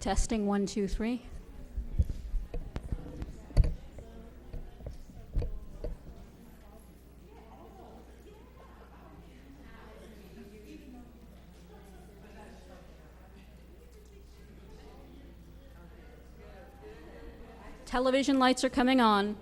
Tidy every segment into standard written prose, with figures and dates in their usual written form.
Testing 1, 2, 3. Television lights are coming on.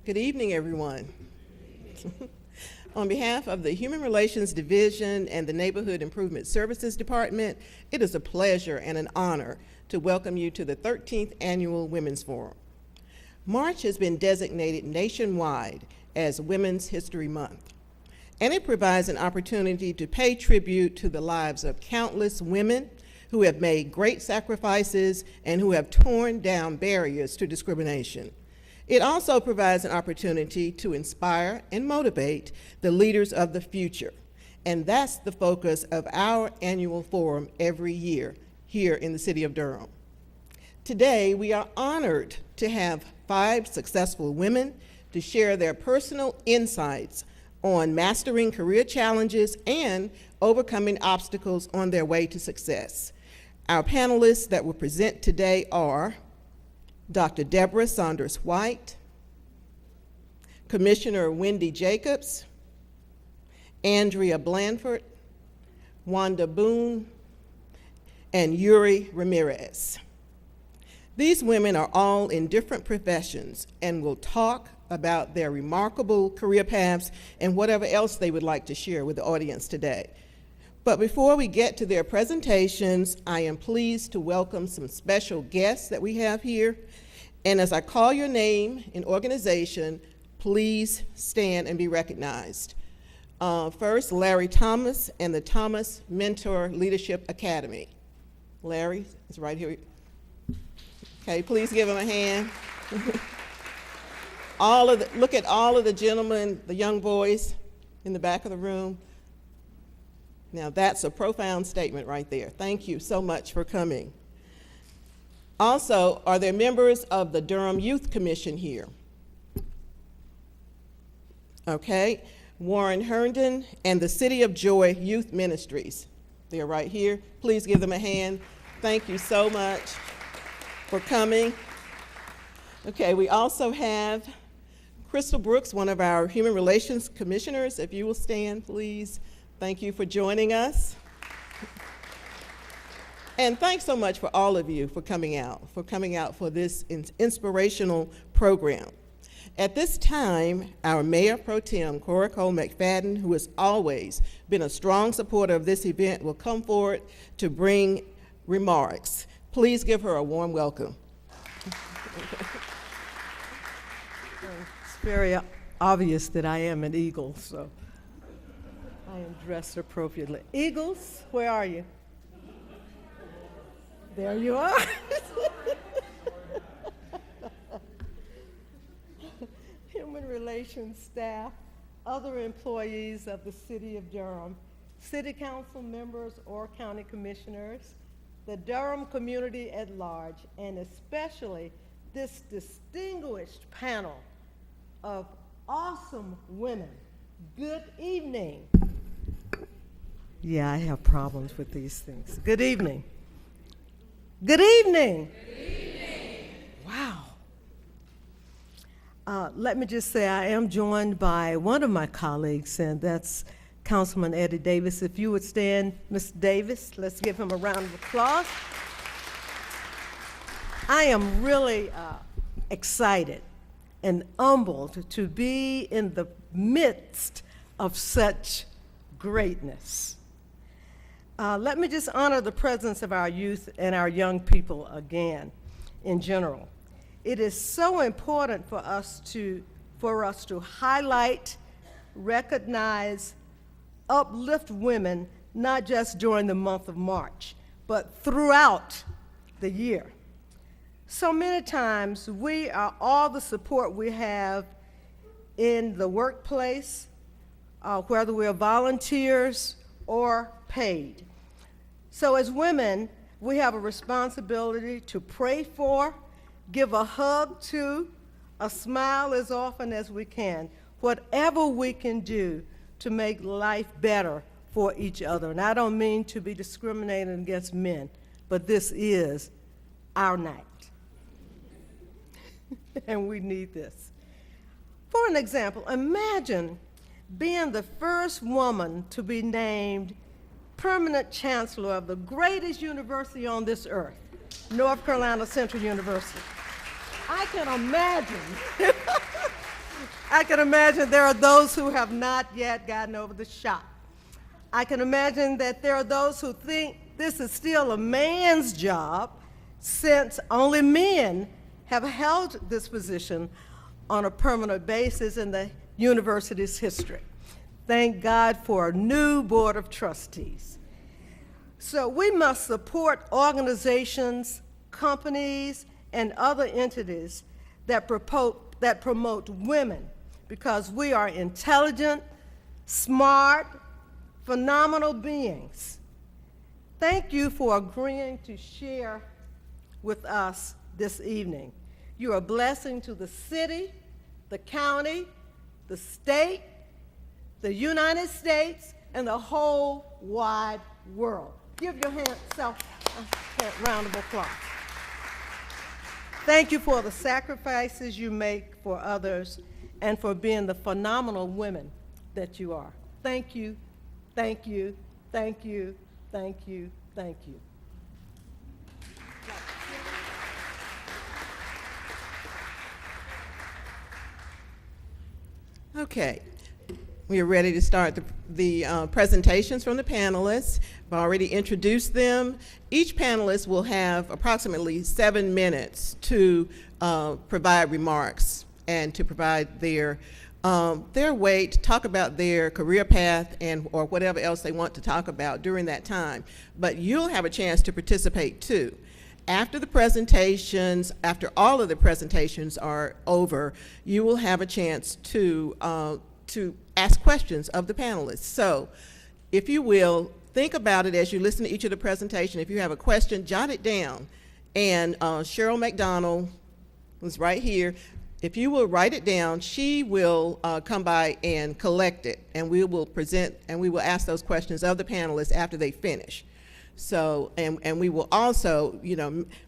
Good evening, everyone. On behalf of the Human Relations Division and the Neighborhood Improvement Services Department, it is a pleasure and an honor to welcome you to the 13th Annual Women's Forum. March has been designated nationwide as Women's History Month, and it provides an opportunity to pay tribute to the lives of countless women who have made great sacrifices and who have torn down barriers to discrimination. It also provides an opportunity to inspire and motivate the leaders of the future. And that's the focus of our annual forum every year here in the city of Durham. Today, we are honored to have 5 successful women to share their personal insights on mastering career challenges and overcoming obstacles on their way to success. Our panelists that will present today are Dr. Debra Saunders-White, Commissioner Wendy Jacobs, Andrea Blanford, Wanda Boone, and Yuridia Ramirez. These women are all in different professions and will talk about their remarkable career paths and whatever else they would like to share with the audience today. But before we get to their presentations, I am pleased to welcome some special guests that we have here. And as I call your name and organization, please stand and be recognized. First, Larry Thomas and the Thomas Mentor Leadership Academy. Larry is right here. Okay, please give him a hand. Look at all of the gentlemen, the young boys in the back of the room. Now that's a profound statement right there. Thank you so much for coming. Also, are there members of the Durham Youth Commission here? Okay, Warren Herndon and the City of Joy Youth Ministries. They're right here. Please give them a hand. Thank you so much for coming. Okay, we also have Crystal Brooks, one of our Human Relations Commissioners. If you will stand, please. Thank you for joining us. And thanks so much for all of you for coming out for this inspirational program. At this time, our Mayor Pro Tem, Cora Cole McFadden, who has always been a strong supporter of this event, will come forward to bring remarks. Please give her a warm welcome. It's very obvious that I am an eagle, so I am dressed appropriately. Eagles, where are you? There you are. Human Relations staff, other employees of the City of Durham, City Council members or County Commissioners, the Durham community at large, and especially this distinguished panel of awesome women. Good evening. Yeah, I have problems with these things. Good evening. Good evening. Good evening. Wow. Let me just say I am joined by one of my colleagues, and that's Councilman Eddie Davis. If you would stand, Mr. Davis, let's give him a round of applause. I am really excited and humbled to be in the midst of such greatness. Let me just honor the presence of our youth and our young people again in general. It is so important for us to highlight, recognize, uplift women, not just during the month of March, but throughout the year. So many times we are all the support we have in the workplace, whether we're volunteers or paid. So as women, we have a responsibility to pray for, give a hug to, a smile as often as we can, whatever we can do to make life better for each other. And I don't mean to be discriminating against men, but this is our night. And we need this. For an example, imagine being the first woman to be named permanent chancellor of the greatest university on this earth, North Carolina Central University. I can imagine there are those who have not yet gotten over the shock. I can imagine that there are those who think this is still a man's job, since only men have held this position on a permanent basis in the university's history. Thank God for a new board of trustees. So we must support organizations, companies, and other entities that promote women, because we are intelligent, smart, phenomenal beings. Thank you for agreeing to share with us this evening. You're a blessing to the city, the county, the state, the United States, and the whole wide world. Give yourself a round of applause. Thank you for the sacrifices you make for others and for being the phenomenal women that you are. Thank you, thank you, thank you, thank you, thank you. Okay, we are ready to start the presentations from the panelists. I've already introduced them. Each panelist will have approximately 7 minutes to provide remarks and to provide their way to talk about their career path or whatever else they want to talk about during that time. But you'll have a chance to participate too. After the presentations, after all of the presentations are over, you will have a chance to ask questions of the panelists. So if you will, think about it as you listen to each of the presentations. If you have a question, jot it down. And Cheryl McDonald, who's right here, if you will write it down, she will come by and collect it, and we will present, and we will ask those questions of the panelists after they finish. So, and we will also,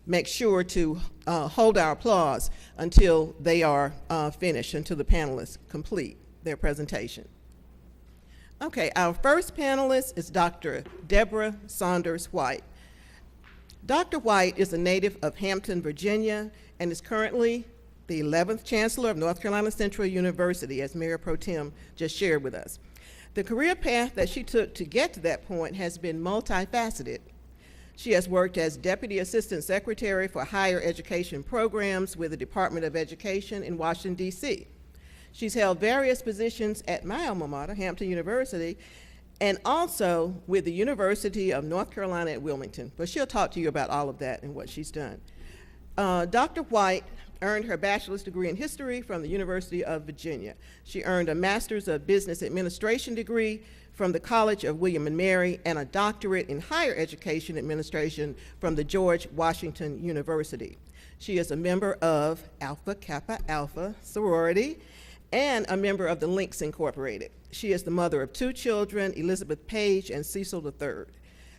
make sure to hold our applause until they are finished, until the panelists complete their presentation. Okay, our first panelist is Dr. Debra Saunders-White. Dr. White is a native of Hampton, Virginia, and is currently the 11th Chancellor of North Carolina Central University, as Mayor Pro Tem just shared with us. The career path that she took to get to that point has been multifaceted. She has worked as Deputy Assistant Secretary for Higher Education Programs with the Department of Education in Washington, D.C. She's held various positions at my alma mater, Hampton University, and also with the University of North Carolina at Wilmington. But she'll talk to you about all of that and what she's done. Dr. White earned her bachelor's degree in history from the University of Virginia. She earned a master's of business administration degree from the College of William and Mary and a doctorate in higher education administration from the George Washington University. She is a member of Alpha Kappa Alpha sorority and a member of the Links Incorporated. She is the mother of 2 children, Elizabeth Page and Cecil III.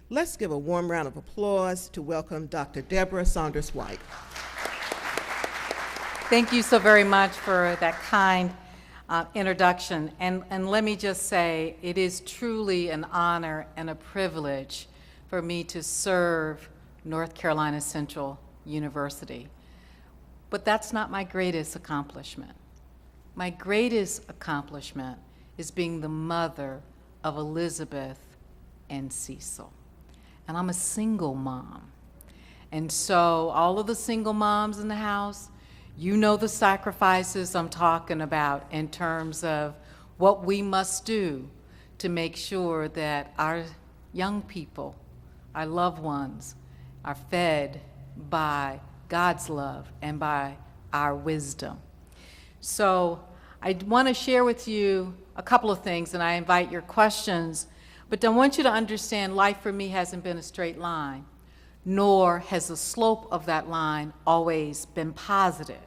Let's give a warm round of applause to welcome Dr. Debra Saunders-White. Thank you so very much for that kind introduction. And let me just say, it is truly an honor and a privilege for me to serve North Carolina Central University. But that's not my greatest accomplishment. My greatest accomplishment is being the mother of Elizabeth and Cecil. And I'm a single mom. And so all of the single moms in the house, you know the sacrifices I'm talking about in terms of what we must do to make sure that our young people, our loved ones, are fed by God's love and by our wisdom. So I want to share with you a couple of things, and I invite your questions, but I want you to understand life for me hasn't been a straight line, nor has the slope of that line always been positive.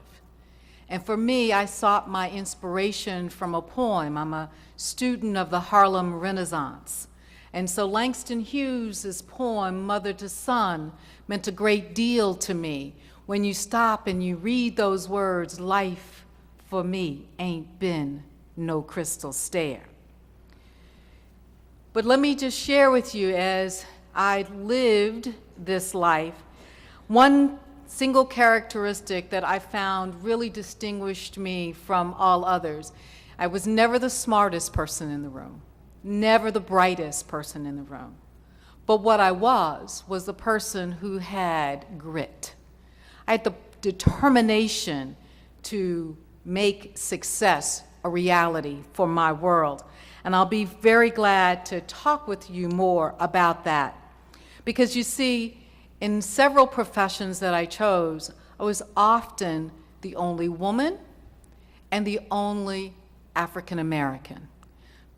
And for me, I sought my inspiration from a poem. I'm a student of the Harlem Renaissance. And so Langston Hughes' poem, Mother to Son, meant a great deal to me. When you stop and you read those words, life for me ain't been no crystal stair. But let me just share with you, as I lived this life, one single characteristic that I found really distinguished me from all others. I was never the smartest person in the room, never the brightest person in the room. But what I was the person who had grit. I had the determination to make success a reality for my world. And I'll be very glad to talk with you more about that. Because you see, in several professions that I chose, I was often the only woman and the only African American.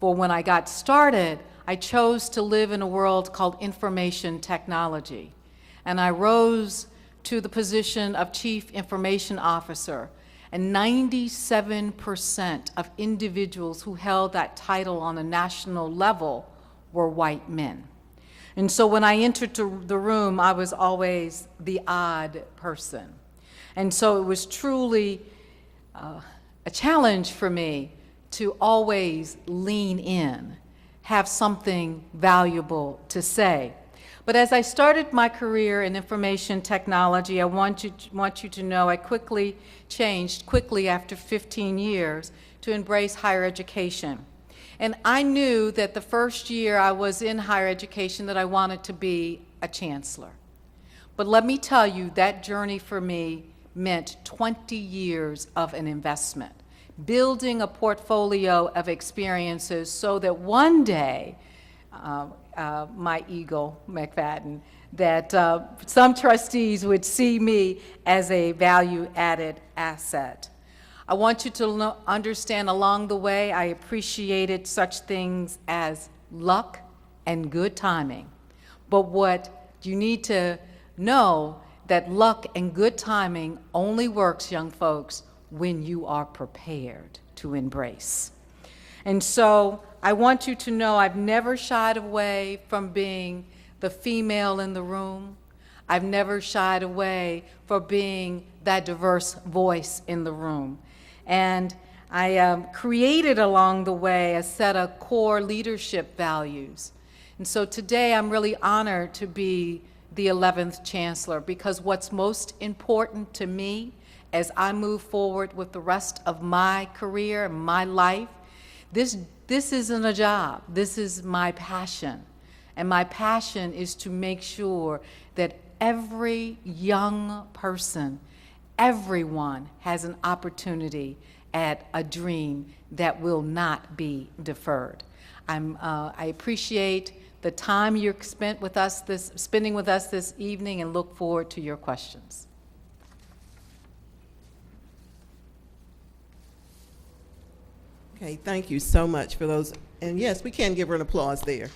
For when I got started, I chose to live in a world called information technology. And I rose to the position of Chief Information Officer. And 97% of individuals who held that title on a national level were white men. And so when I entered the room, I was always the odd person. And so it was truly a challenge for me to always lean in, have something valuable to say. But as I started my career in information technology, I want you to know I quickly changed after 15 years to embrace higher education. And I knew that the first year I was in higher education that I wanted to be a chancellor. But let me tell you, that journey for me meant 20 years of an investment, building a portfolio of experiences so that one day, my eagle, McFadden, that some trustees would see me as a value-added asset. I want you to understand along the way, I appreciated such things as luck and good timing. But what you need to know, that luck and good timing only works, young folks, when you are prepared to embrace. And so I want you to know I've never shied away from being the female in the room. I've never shied away from being that diverse voice in the room. And I created along the way a set of core leadership values. And so today I'm really honored to be the 11th Chancellor, because what's most important to me as I move forward with the rest of my career, my life, this isn't a job, this is my passion. And my passion is to make sure that every young person, everyone has an opportunity at a dream that will not be deferred. I appreciate the time you're spending with us this evening, and look forward to your questions. Okay, thank you so much for those. And yes, we can give her an applause there.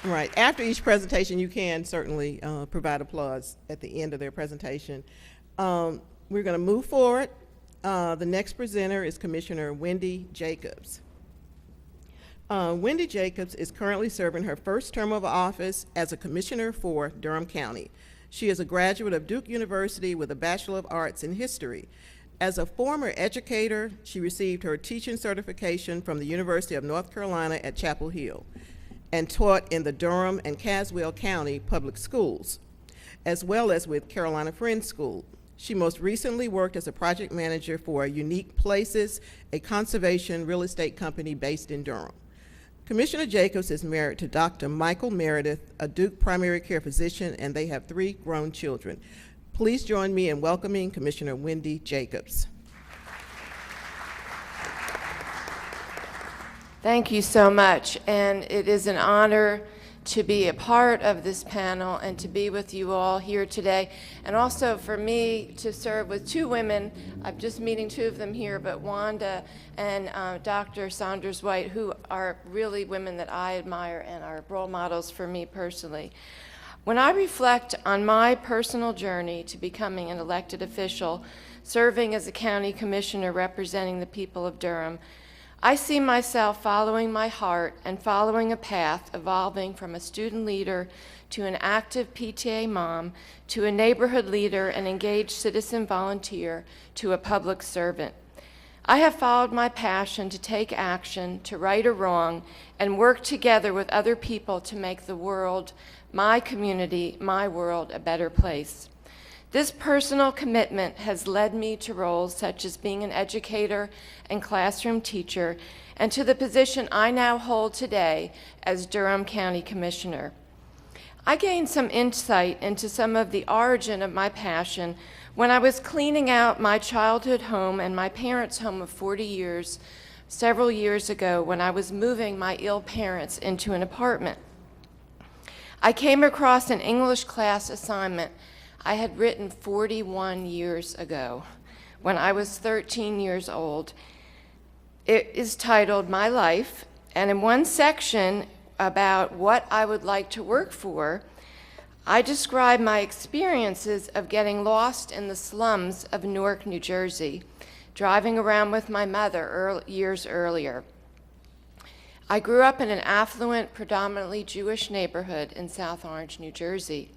All right, after each presentation, you can certainly provide applause at the end of their presentation. We're going to move forward. The next presenter is Commissioner Wendy Jacobs. Wendy Jacobs is currently serving her first term of office as a commissioner for Durham County. She is a graduate of Duke University with a Bachelor of Arts in History. As a former educator, she received her teaching certification from the University of North Carolina at Chapel Hill and taught in the Durham and Caswell County public schools, as well as with Carolina Friends School. She most recently worked as a project manager for Unique Places, a conservation real estate company based in Durham. Commissioner Jacobs is married to Dr. Michael Meredith, a Duke primary care physician, and they have 3 grown children. Please join me in welcoming Commissioner Wendy Jacobs. Thank you so much, and it is an honor to be a part of this panel and to be with you all here today, and also for me to serve with 2 women. I'm just meeting 2 of them here, but Wanda and Dr. Saunders-White, who are really women that I admire and are role models for me personally. When I reflect on my personal journey to becoming an elected official, serving as a county commissioner representing the people of Durham, I see myself following my heart and following a path evolving from a student leader to an active PTA mom to a neighborhood leader and engaged citizen volunteer to a public servant. I have followed my passion to take action, to right a wrong, and work together with other people to make the world, my community, my world, a better place. This personal commitment has led me to roles such as being an educator and classroom teacher, and to the position I now hold today as Durham County Commissioner. I gained some insight into some of the origin of my passion when I was cleaning out my childhood home and my parents' home of 40 years several years ago when I was moving my ill parents into an apartment. I came across an English class assignment I had written 41 years ago when I was 13 years old. It is titled My Life, and in one section about what I would like to work for, I described my experiences of getting lost in the slums of Newark, New Jersey, driving around with my mother years earlier. I grew up in an affluent, predominantly Jewish neighborhood in South Orange, New Jersey.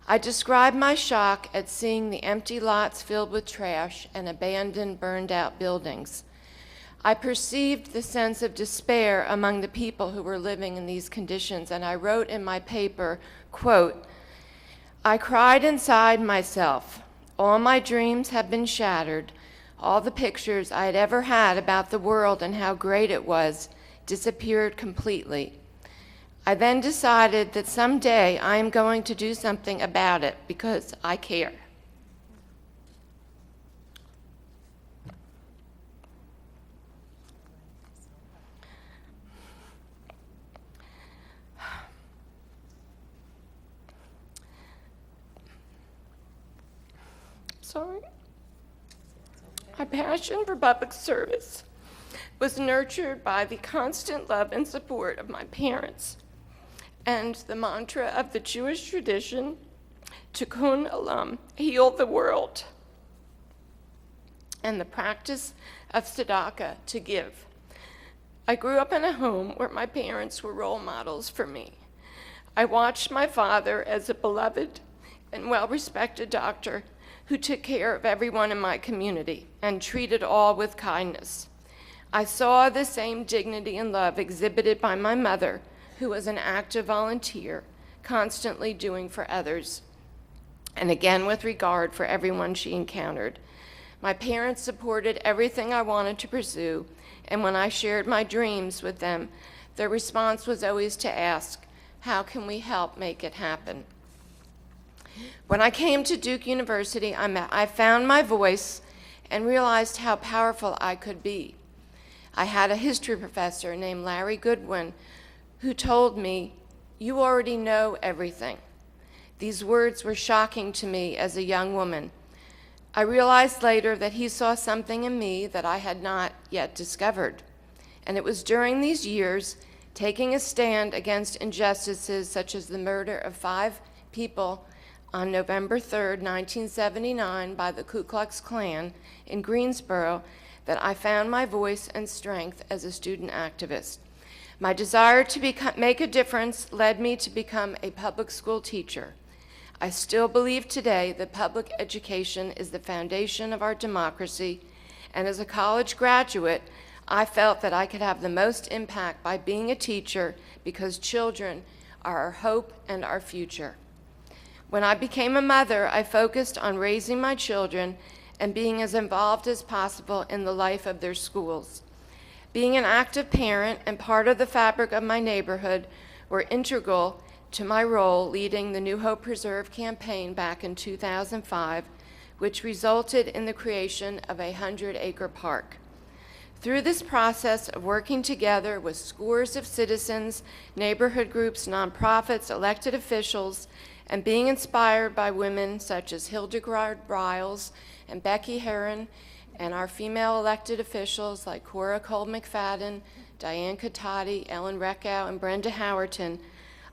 I described my shock at seeing the empty lots filled with trash and abandoned, burned-out buildings. I perceived the sense of despair among the people who were living in these conditions, and I wrote in my paper, quote, "I cried inside myself. All my dreams have been shattered. All the pictures I had ever had about the world and how great it was disappeared completely. I then decided that someday I am going to do something about it because I care." Sorry. My passion for public service was nurtured by the constant love and support of my parents and the mantra of the Jewish tradition, Tikkun Olam, heal the world, and the practice of tzedakah, to give. I grew up in a home where my parents were role models for me. I watched my father as a beloved and well-respected doctor who took care of everyone in my community and treated all with kindness. I saw the same dignity and love exhibited by my mother, who was an active volunteer, constantly doing for others, and again with regard for everyone she encountered. My parents supported everything I wanted to pursue, and when I shared my dreams with them, their response was always to ask, "How can we help make it happen?" When I came to Duke University, I found my voice and realized how powerful I could be. I had a history professor named Larry Goodwin who told me, "You already know everything." These words were shocking to me as a young woman. I realized later that he saw something in me that I had not yet discovered. And it was during these years, taking a stand against injustices such as the murder of 5 people on November 3rd, 1979, by the Ku Klux Klan in Greensboro, that I found my voice and strength as a student activist. My desire to make a difference led me to become a public school teacher. I still believe today that public education is the foundation of our democracy, and as a college graduate, I felt that I could have the most impact by being a teacher because children are our hope and our future. When I became a mother, I focused on raising my children and being as involved as possible in the life of their schools. Being an active parent and part of the fabric of my neighborhood were integral to my role leading the New Hope Preserve campaign back in 2005, which resulted in the creation of a 100-acre park. Through this process of working together with scores of citizens, neighborhood groups, nonprofits, elected officials, and being inspired by women such as Hildegard Briles and Becky Herron, and our female elected officials like Cora Cole McFadden, Diane Katati, Ellen Reckow, and Brenda Howerton,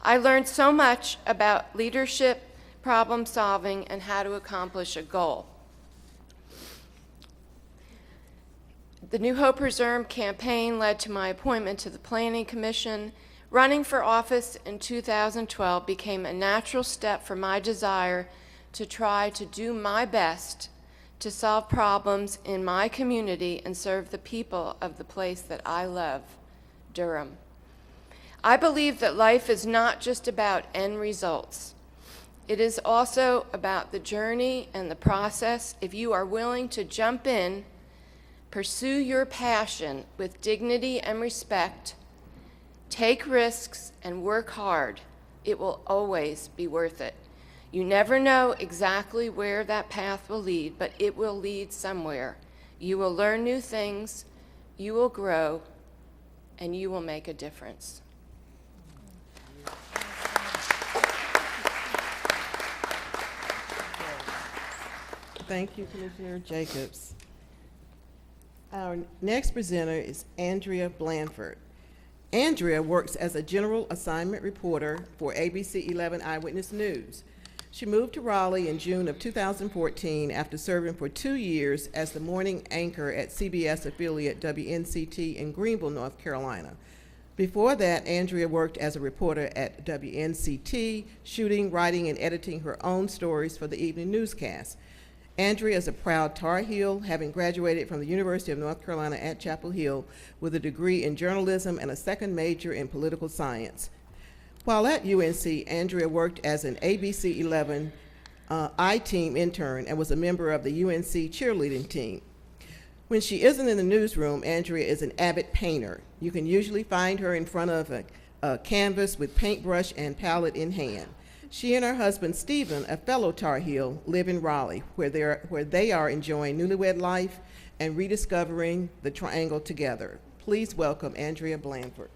I learned so much about leadership, problem solving, and how to accomplish a goal. The New Hope Preserve campaign led to my appointment to the Planning Commission. Running for office in 2012 became a natural step for my desire to try to do my best to solve problems in my community and serve the people of the place that I love, Durham. I believe that life is not just about end results. It is also about the journey and the process. If you are willing to jump in, pursue your passion with dignity and respect, take risks, and work hard, it will always be worth it. You never know exactly where that path will lead, but it will lead somewhere. You will learn new things, you will grow, and you will make a difference. Thank you, Commissioner Jacobs. Our next presenter is Andrea Blanford. Andrea works as a general assignment reporter for ABC 11 Eyewitness News. She moved to Raleigh in June of 2014 after serving for 2 years as the morning anchor at CBS affiliate WNCT in Greenville, North Carolina. Before that, Andrea worked as a reporter at WNCT, shooting, writing, and editing her own stories for the evening newscast. Andrea is a proud Tar Heel, having graduated from the University of North Carolina at Chapel Hill with a degree in journalism and a second major in political science. While at UNC, Andrea worked as an ABC 11 I-Team intern and was a member of the UNC cheerleading team. When she isn't in the newsroom, Andrea is an avid painter. You can usually find her in front of a canvas with paintbrush and palette in hand. She and her husband, Stephen, a fellow Tar Heel, live in Raleigh, where they are enjoying newlywed life and rediscovering the triangle together. Please welcome Andrea Blanford.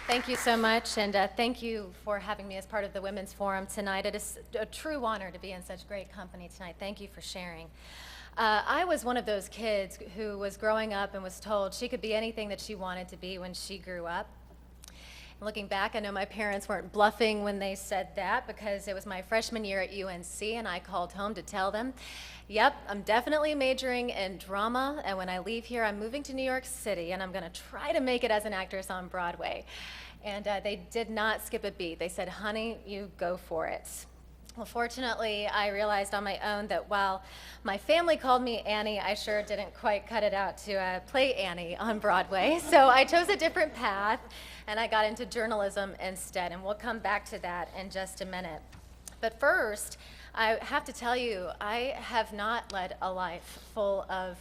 Thank you so much, and thank you for having me as part of the Women's Forum tonight. It is a true honor to be in such great company tonight. Thank you for sharing. I was one of those kids who was growing up and was told she could be anything that she wanted to be when she grew up. Looking back, I know my parents weren't bluffing when they said that, because it was my freshman year at UNC and I called home to tell them, yep, I'm definitely majoring in drama, and when I leave here, I'm moving to New York City and I'm gonna try to make it as an actress on Broadway. And they did not skip a beat. They said, honey, you go for it. Well, fortunately, I realized on my own that while my family called me Annie, I sure didn't quite cut it out to play Annie on Broadway. So I chose a different path, and I got into journalism instead, and we'll come back to that in just a minute. But first, I have to tell you, I have not led a life full of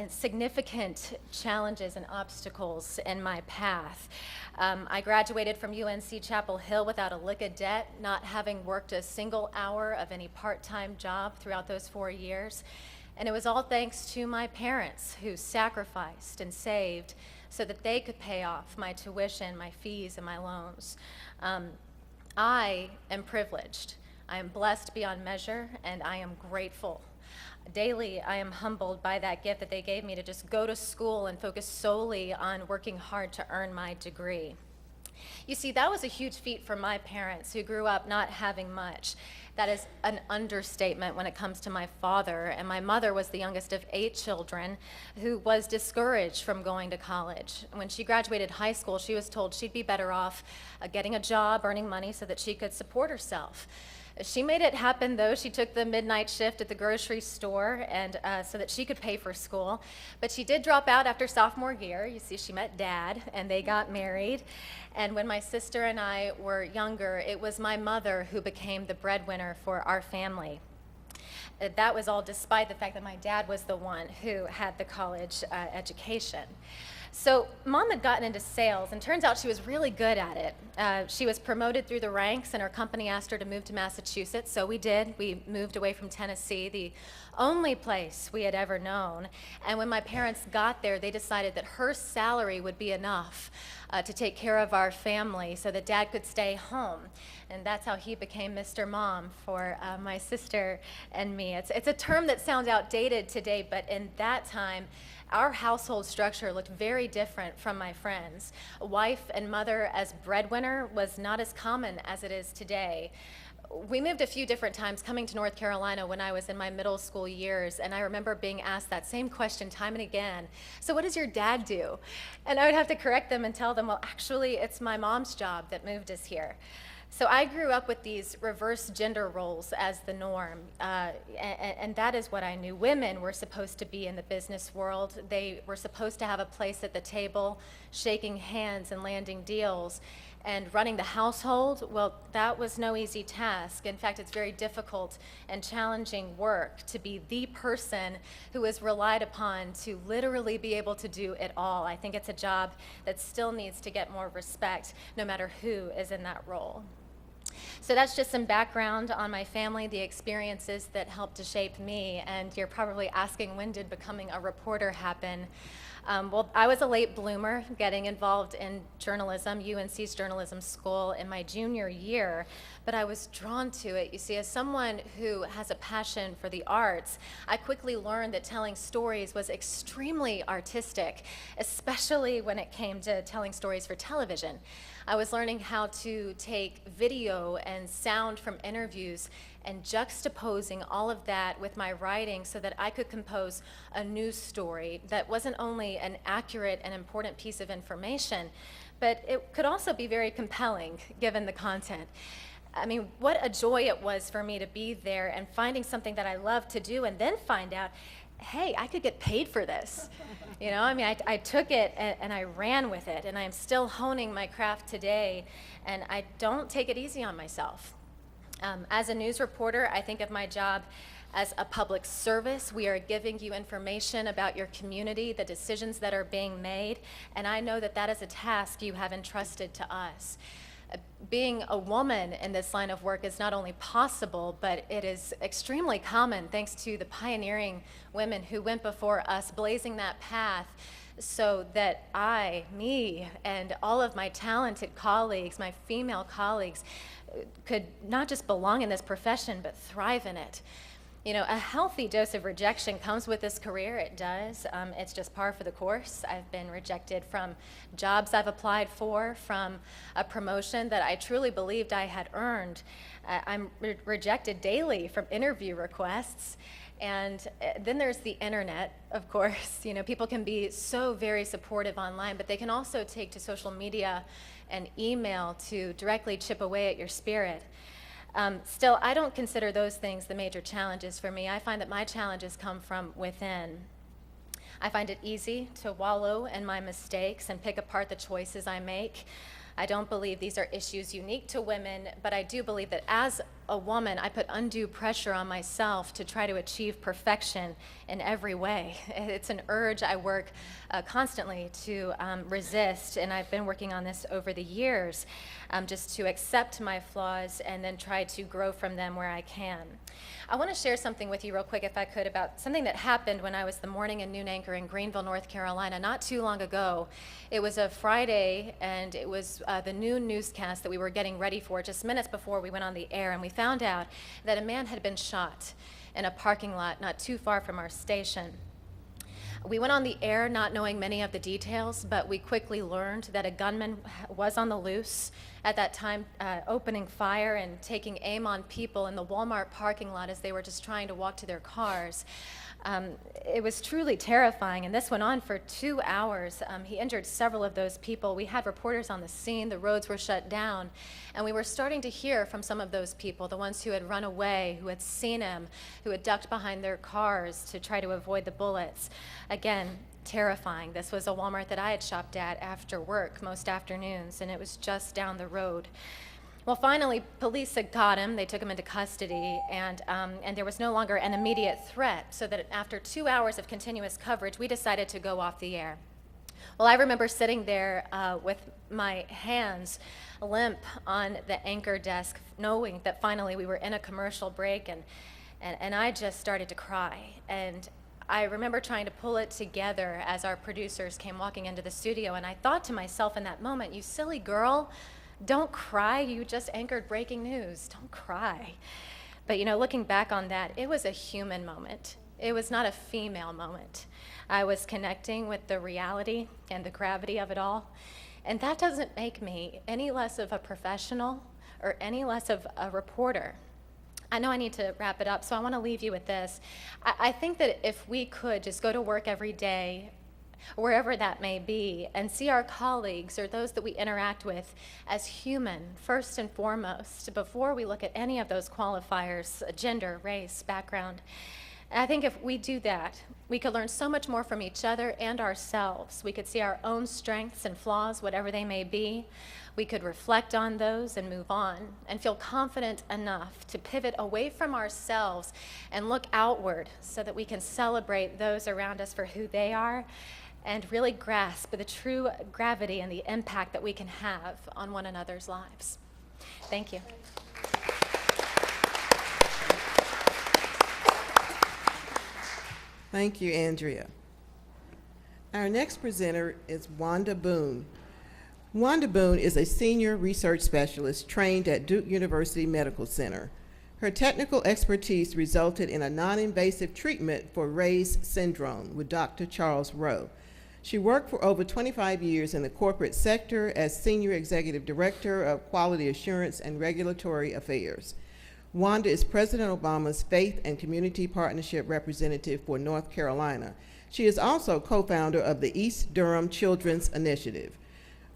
significant challenges and obstacles in my path. I graduated from UNC Chapel Hill without a lick of debt, not having worked a single hour of any part-time job throughout those 4 years. And it was all thanks to my parents, who sacrificed and saved so that they could pay off my tuition, my fees, and my loans. I am privileged. I am blessed beyond measure, and I am grateful. Daily, I am humbled by that gift that they gave me to just go to school and focus solely on working hard to earn my degree. You see, that was a huge feat for my parents, who grew up not having much. That is an understatement when it comes to my father, and my mother was the youngest of 8 children who was discouraged from going to college. When she graduated high school, she was told she'd be better off getting a job, earning money so that she could support herself. She made it happen, though. She took the midnight shift at the grocery store and so that she could pay for school. But she did drop out after sophomore year. You see, she met Dad, and they got married. And when my sister and I were younger, it was my mother who became the breadwinner for our family. That was all despite the fact that my dad was the one who had the college education. So Mom had gotten into sales, and turns out she was really good at it. She was promoted through the ranks, and her company asked her to move to Massachusetts, so we did. We moved away from Tennessee, the only place we had ever known. And when my parents got there, they decided that her salary would be enough to take care of our family so that Dad could stay home. And that's how he became Mr. Mom for my sister and me. It's a term that sounds outdated today, but in that time, our household structure looked very different from my friends. A wife and mother as breadwinner was not as common as it is today. We moved a few different times coming to North Carolina when I was in my middle school years, and I remember being asked that same question time and again. So what does your dad do? And I would have to correct them and tell them, well, actually, it's my mom's job that moved us here. So I grew up with these reverse gender roles as the norm, and that is what I knew. Women were supposed to be in the business world. They were supposed to have a place at the table, shaking hands and landing deals. And running the household, well, that was no easy task. In fact, it's very difficult and challenging work to be the person who is relied upon to literally be able to do it all. I think it's a job that still needs to get more respect, no matter who is in that role. So that's just some background on my family, the experiences that helped to shape me. And you're probably asking, when did becoming a reporter happen? Well, I was a late bloomer, getting involved in journalism, UNC's journalism school, in my junior year, but I was drawn to it. You see, as someone who has a passion for the arts, I quickly learned that telling stories was extremely artistic, especially when it came to telling stories for television. I was learning how to take video and sound from interviews and juxtaposing all of that with my writing so that I could compose a news story that wasn't only an accurate and important piece of information, but it could also be very compelling given the content. I mean, what a joy it was for me to be there and finding something that I love to do and then find out, hey, I could get paid for this. You know, I mean, I took it and I ran with it, and I am still honing my craft today, and I don't take it easy on myself. As a news reporter, I think of my job as a public service. We are giving you information about your community, the decisions that are being made, and I know that that is a task you have entrusted to us. Being a woman in this line of work is not only possible, but it is extremely common thanks to the pioneering women who went before us, blazing that path so that me, and all of my talented colleagues, my female colleagues, could not just belong in this profession, but thrive in it. You know, a healthy dose of rejection comes with this career, it does. It's just par for the course. I've been rejected from jobs I've applied for, from a promotion that I truly believed I had earned. I'm rejected daily from interview requests. And then there's the internet, of course. You know, people can be so very supportive online, but they can also take to social media and email to directly chip away at your spirit. Still, I don't consider those things the major challenges for me. I find that my challenges come from within. I find it easy to wallow in my mistakes and pick apart the choices I make. I don't believe these are issues unique to women, but I do believe that as a woman, I put undue pressure on myself to try to achieve perfection in every way. It's an urge I work constantly to resist, and I've been working on this over the years, just to accept my flaws and then try to grow from them where I can. I want to share something with you real quick, if I could, about something that happened when I was the morning and noon anchor in Greenville, North Carolina, not too long ago. It was a Friday, and it was the noon newscast that we were getting ready for just minutes before we went on the air, and we found out that a man had been shot in a parking lot not too far from our station. We went on the air not knowing many of the details, but we quickly learned that a gunman was on the loose at that time, opening fire and taking aim on people in the Walmart parking lot as they were just trying to walk to their cars. It was truly terrifying, and this went on for 2 hours. He injured several of those people. We had reporters on the scene, the roads were shut down, and we were starting to hear from some of those people, the ones who had run away, who had seen him, who had ducked behind their cars to try to avoid the bullets. Again, terrifying. This was a Walmart that I had shopped at after work most afternoons, and it was just down the road. Well, finally, police had caught him. They took him into custody, and there was no longer an immediate threat, so that after 2 hours of continuous coverage, we decided to go off the air. Well, I remember sitting there with my hands limp on the anchor desk, knowing that finally we were in a commercial break, and I just started to cry. And I remember trying to pull it together as our producers came walking into the studio, and I thought to myself in that moment, you silly girl, don't cry, you just anchored breaking news, don't cry. But you know, looking back on that, it was a human moment. It was not a female moment. I was connecting with the reality and the gravity of it all, and that doesn't make me any less of a professional or any less of a reporter. I know I need to wrap it up, so I want to leave you with this. I think that if we could just go to work every day, wherever that may be, and see our colleagues or those that we interact with as human, first and foremost, before we look at any of those qualifiers, gender, race, background. And I think if we do that, we could learn so much more from each other and ourselves. We could see our own strengths and flaws, whatever they may be. We could reflect on those and move on and feel confident enough to pivot away from ourselves and look outward so that we can celebrate those around us for who they are and really grasp the true gravity and the impact that we can have on one another's lives. Thank you. Thank you, Andrea. Our next presenter is Wanda Boone. Wanda Boone is a senior research specialist trained at Duke University Medical Center. Her technical expertise resulted in a non-invasive treatment for Ray's syndrome with Dr. Charles Rowe. She worked for over 25 years in the corporate sector as Senior Executive Director of Quality Assurance and Regulatory Affairs. Wanda is President Obama's Faith and Community Partnership Representative for North Carolina. She is also co-founder of the East Durham Children's Initiative.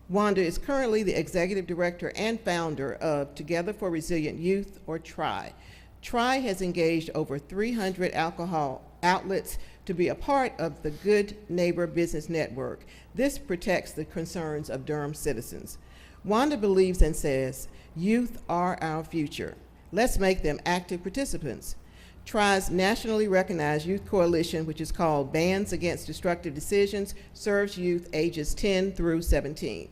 Wanda is currently the Executive Director and founder of Together for Resilient Youth, or T.R.Y. T.R.Y has engaged over 300 alcohol outlets to be a part of the Good Neighbor Business Network. This protects the concerns of Durham citizens. Wanda believes and says, youth are our future. Let's make them active participants. T.R.Y's nationally recognized youth coalition, which is called Bans Against Destructive Decisions, serves youth ages 10 through 17.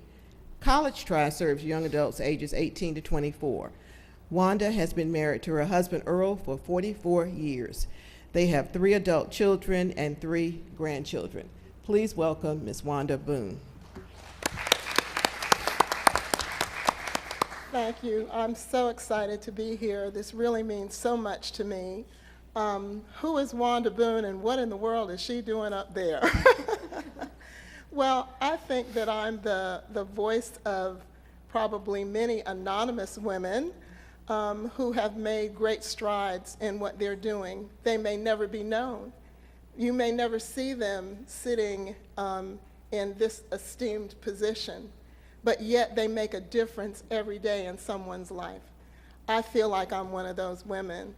College T.R.Y serves young adults ages 18 to 24. Wanda has been married to her husband Earl for 44 years. They have 3 adult children and 3 grandchildren. Please welcome Ms. Wanda Boone. Thank you. I'm so excited to be here. This really means so much to me. Who is Wanda Boone and what in the world is she doing up there? Well, I think that I'm the voice of probably many anonymous women who have made great strides in what they're doing. They may never be known. You may never see them sitting in this esteemed position, but yet they make a difference every day in someone's life. I feel like I'm one of those women.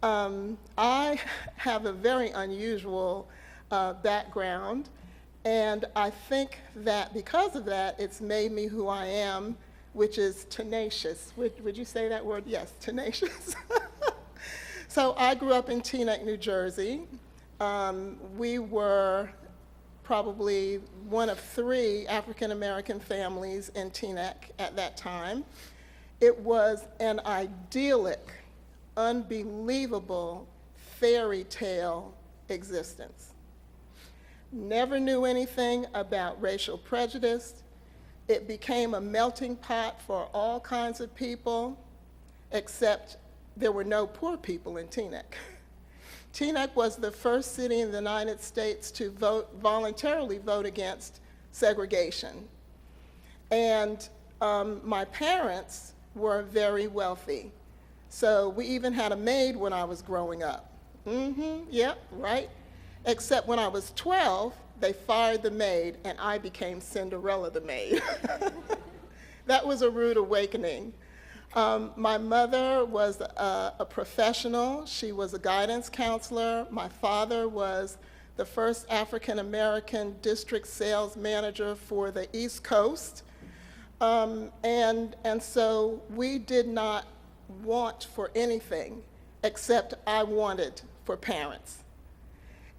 I have a very unusual background, and I think that because of that, it's made me who I am, which is tenacious. Would you say that word? Yes, tenacious. So I grew up in Teaneck, New Jersey. We were probably one of 3 African-American families in Teaneck at that time. It was an idyllic, unbelievable fairy tale existence. Never knew anything about racial prejudice. It became a melting pot for all kinds of people, except there were no poor people in Teaneck. Teaneck was the first city in the United States to voluntarily vote against segregation. And my parents were very wealthy. So we even had a maid when I was growing up. Yep, right. Except when I was 12, they fired the maid and I became Cinderella the maid. That was a rude awakening. My mother was a professional. She was a guidance counselor. My father was the first African-American district sales manager for the East Coast. And so we did not want for anything except I wanted for parents.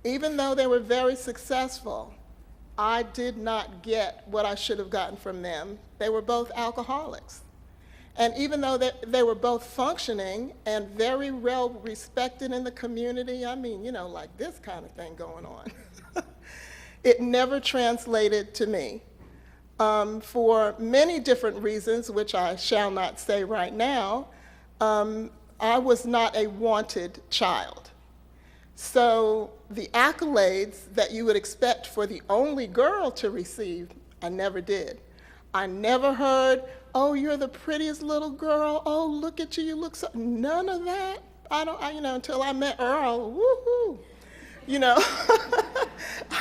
Even though they were very successful, I did not get what I should have gotten from them. They were both alcoholics. And even though they were both functioning and very well respected in the community, I mean, you know, like this kind of thing going on, it never translated to me. For many different reasons, which I shall not say right now, I was not a wanted child. So the accolades that you would expect for the only girl to receive, I never did. I never heard, oh, you're the prettiest little girl. Oh, look at you, you look so, none of that. Until I met Earl, woohoo. You know,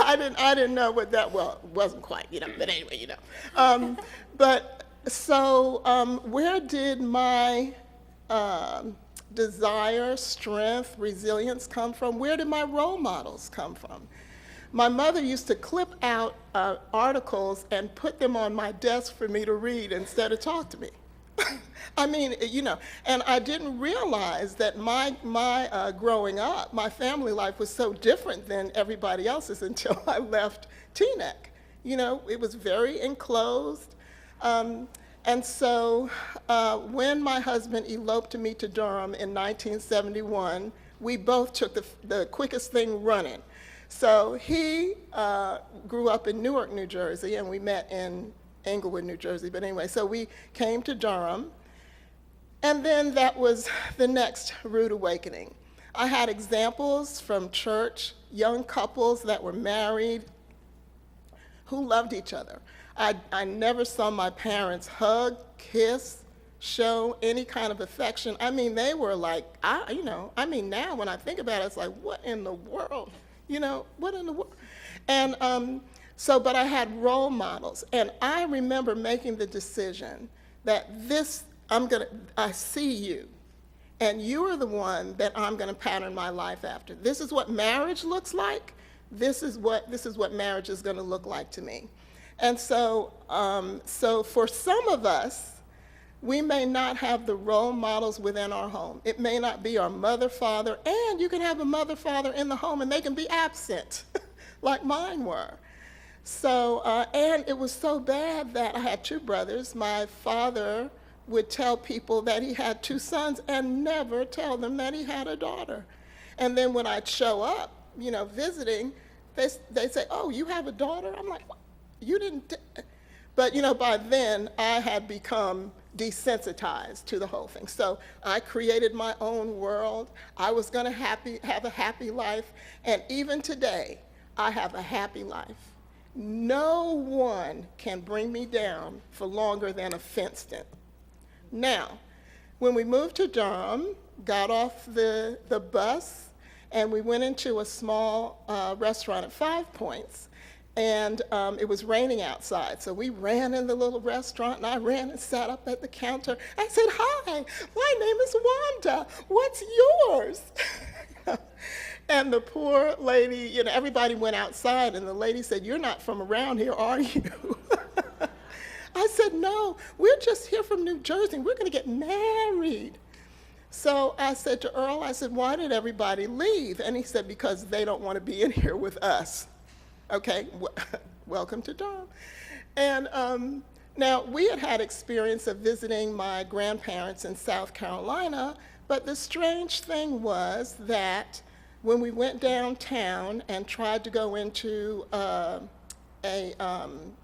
I didn't know what that, well, it wasn't quite, but anyway, But so where did my desire, strength, resilience come from? Where did my role models come from? My mother used to clip out articles and put them on my desk for me to read instead of talk to me. I mean, and I didn't realize that my growing up, my family life was so different than everybody else's until I left Teaneck. It was very enclosed. And so when my husband eloped me to Durham in 1971, we both took the quickest thing running. So he grew up in Newark, New Jersey, and we met in Englewood, New Jersey. But anyway, so we came to Durham, and then that was the next rude awakening. I had examples from church, young couples that were married who loved each other. I never saw my parents hug, kiss, show any kind of affection. I mean, they were like, now when I think about it, it's like, what in the world? What in the world? And but I had role models. And I remember making the decision that I see you. And you are the one that I'm going to pattern my life after. This is what marriage looks like. This is what marriage is going to look like to me. And so for some of us, we may not have the role models within our home. It may not be our mother, father, and you can have a mother, father in the home, and they can be absent, like mine were. So, and it was so bad that I had two brothers. My father would tell people that he had two sons and never tell them that he had a daughter. And then when I'd show up, visiting, they say, "Oh, you have a daughter?" I'm like, "What? You didn't?" But by then I had become desensitized to the whole thing. So I created my own world. I was going to have a happy life, and even today, I have a happy life. No one can bring me down for longer than a fenced in. Now, when we moved to Durham, got off the bus, and we went into a small restaurant at 5 Points, and it was raining outside. So we ran in the little restaurant, and I ran and sat up at the counter. I said, "Hi, my name is Wanda. What's yours?" And the poor lady, everybody went outside, and the lady said, "You're not from around here, are you?" I said, "No, we're just here from New Jersey. We're going to get married." So I said to Earl, "Why did everybody leave?" And he said, "Because they don't want to be in here with us." Okay, welcome to Durham. And now we had experience of visiting my grandparents in South Carolina, but the strange thing was that when we went downtown and tried to go into a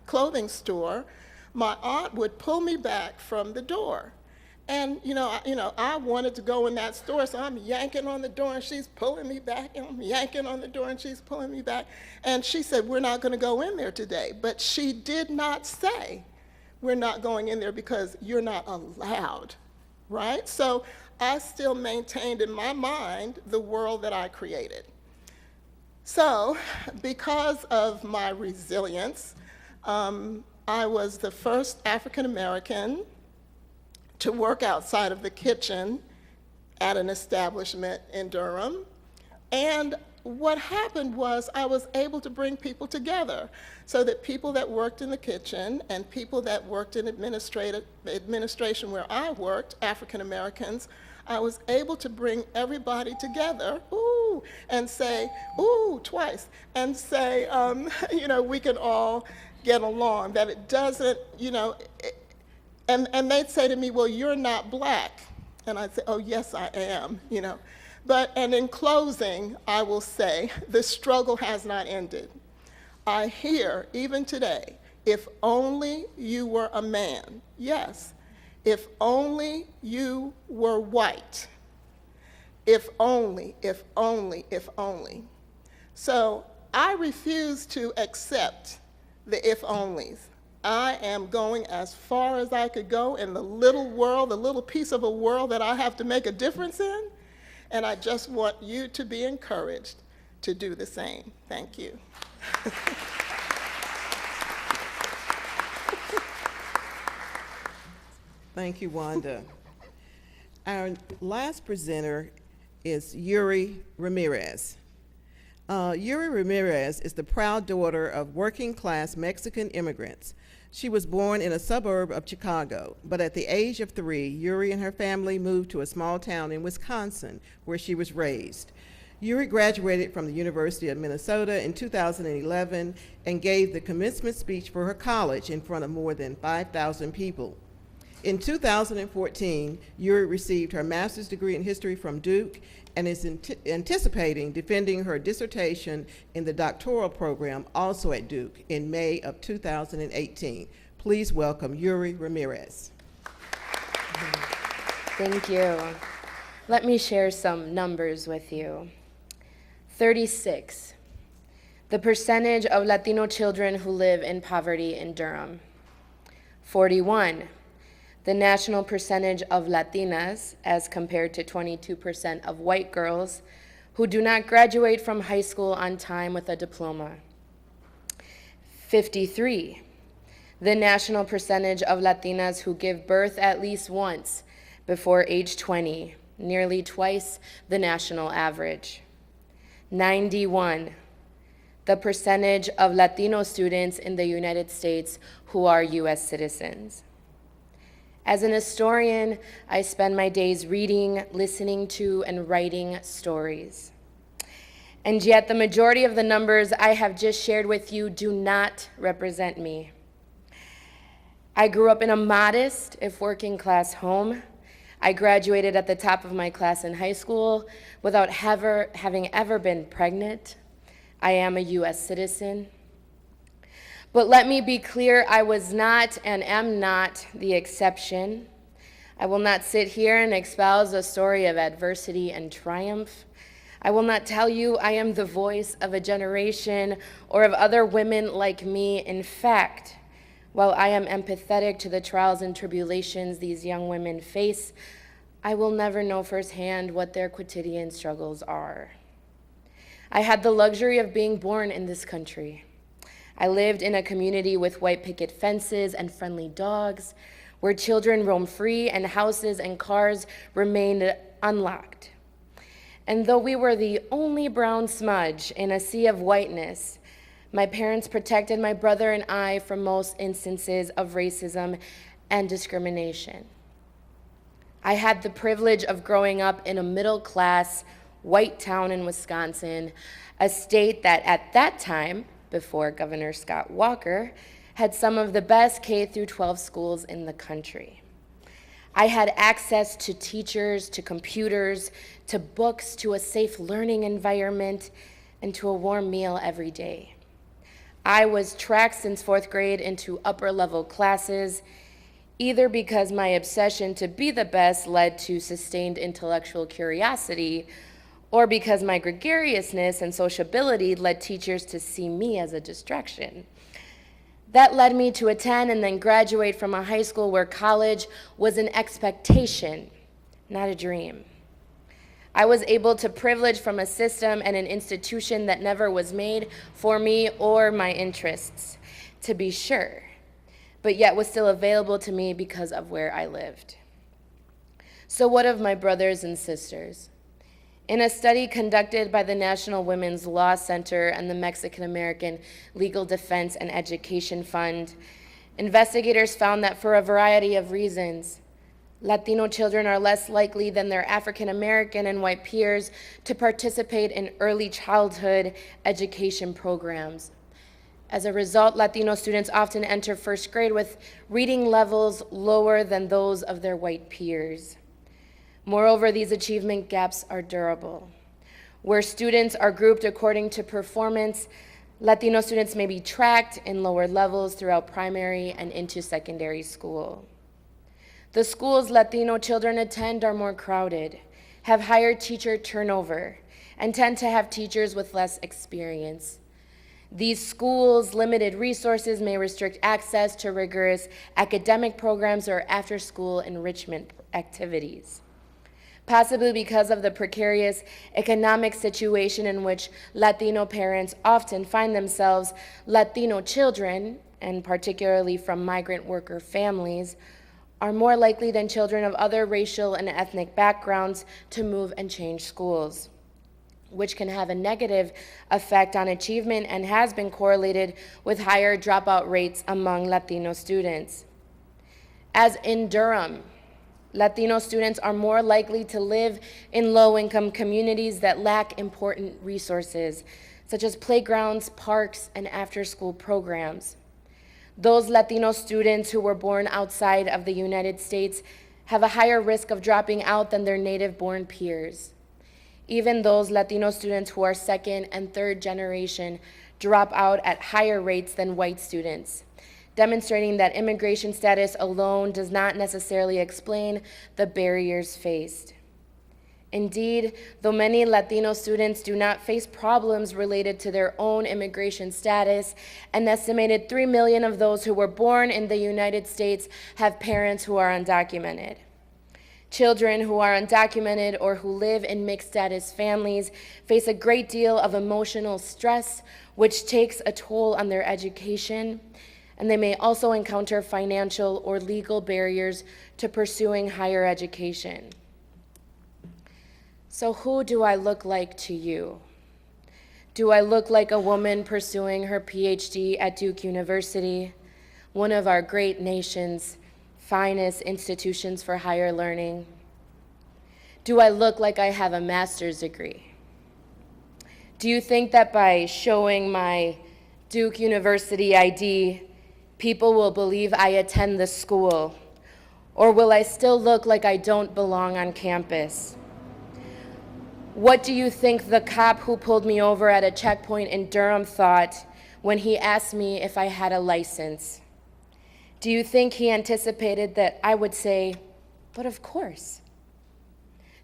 clothing store, my aunt would pull me back from the door. And I wanted to go in that store, so I'm yanking on the door, and she's pulling me back, and I'm yanking on the door, and she's pulling me back. And she said, "We're not going to go in there today." But she did not say, "We're not going in there because you're not allowed," right? So I still maintained in my mind the world that I created. So because of my resilience, I was the first African American to work outside of the kitchen at an establishment in Durham. And what happened was I was able to bring people together so that people that worked in the kitchen and people that worked in administration where I worked, African Americans, I was able to bring everybody together, ooh, and say, ooh, twice, and say, we can all get along, that it doesn't, and they'd say to me, "Well, you're not black." And I'd say, "Oh, yes, I am, And in closing, I will say, the struggle has not ended. I hear, even today, if only you were a man. Yes, if only you were white. If only, if only, if only. So I refuse to accept the if-onlys. I am going as far as I could go in the little world, the little piece of a world that I have to make a difference in, and I just want you to be encouraged to do the same. Thank you. Thank you, Wanda. Our last presenter is Yuridia Ramirez. Yuridia Ramirez is the proud daughter of working-class Mexican immigrants. She was born in a suburb of Chicago, but at the age of 3, Yuri and her family moved to a small town in Wisconsin, where she was raised. Yuri graduated from the University of Minnesota in 2011 and gave the commencement speech for her college in front of more than 5,000 people. In 2014, Yuri received her master's degree in history from Duke and is anticipating defending her dissertation in the doctoral program, also at Duke, in May of 2018. Please welcome Yuri Ramirez. Thank you. Let me share some numbers with you. 36, the percentage of Latino children who live in poverty in Durham. 41, the national percentage of Latinas as compared to 22% of white girls who do not graduate from high school on time with a diploma. 53, the national percentage of Latinas who give birth at least once before age 20, nearly twice the national average. 91, the percentage of Latino students in the United States who are US citizens. As an historian, I spend my days reading, listening to, and writing stories. And yet the majority of the numbers I have just shared with you do not represent me. I grew up in a modest, if working class home. I graduated at the top of my class in high school without having ever been pregnant. I am a US citizen. But let me be clear, I was not and am not the exception. I will not sit here and espouse a story of adversity and triumph. I will not tell you I am the voice of a generation or of other women like me. In fact, while I am empathetic to the trials and tribulations these young women face, I will never know firsthand what their quotidian struggles are. I had the luxury of being born in this country. I lived in a community with white picket fences and friendly dogs, where children roam free and houses and cars remained unlocked. And though we were the only brown smudge in a sea of whiteness, my parents protected my brother and I from most instances of racism and discrimination. I had the privilege of growing up in a middle-class white town in Wisconsin, a state that at that time, before Governor Scott Walker, had some of the best K-12 schools in the country. I had access to teachers, to computers, to books, to a safe learning environment, and to a warm meal every day. I was tracked since 4th grade into upper-level classes, either because my obsession to be the best led to sustained intellectual curiosity, or because my gregariousness and sociability led teachers to see me as a distraction. That led me to attend and then graduate from a high school where college was an expectation, not a dream. I was able to privilege from a system and an institution that never was made for me or my interests, to be sure, but yet was still available to me because of where I lived. So what of my brothers and sisters? In a study conducted by the National Women's Law Center and the Mexican American Legal Defense and Education Fund, investigators found that for a variety of reasons, Latino children are less likely than their African American and white peers to participate in early childhood education programs. As a result, Latino students often enter 1st grade with reading levels lower than those of their white peers. Moreover, these achievement gaps are durable. Where students are grouped according to performance, Latino students may be tracked in lower levels throughout primary and into secondary school. The schools Latino children attend are more crowded, have higher teacher turnover, and tend to have teachers with less experience. These schools' limited resources may restrict access to rigorous academic programs or after-school enrichment activities. Possibly because of the precarious economic situation in which Latino parents often find themselves, Latino children, and particularly from migrant worker families, are more likely than children of other racial and ethnic backgrounds to move and change schools, which can have a negative effect on achievement and has been correlated with higher dropout rates among Latino students. As in Durham, Latino students are more likely to live in low-income communities that lack important resources, such as playgrounds, parks, and after-school programs. Those Latino students who were born outside of the United States have a higher risk of dropping out than their native-born peers. Even those Latino students who are second and third generation drop out at higher rates than white students, demonstrating that immigration status alone does not necessarily explain the barriers faced. Indeed, though many Latino students do not face problems related to their own immigration status, an estimated 3 million of those who were born in the United States have parents who are undocumented. Children who are undocumented or who live in mixed status families face a great deal of emotional stress, which takes a toll on their education, and they may also encounter financial or legal barriers to pursuing higher education. So who do I look like to you? Do I look like a woman pursuing her Ph.D. at Duke University, one of our great nation's finest institutions for higher learning? Do I look like I have a master's degree? Do you think that by showing my Duke University ID, people will believe I attend the school? Or will I still look like I don't belong on campus? What do you think the cop who pulled me over at a checkpoint in Durham thought when he asked me if I had a license? Do you think he anticipated that I would say, but of course?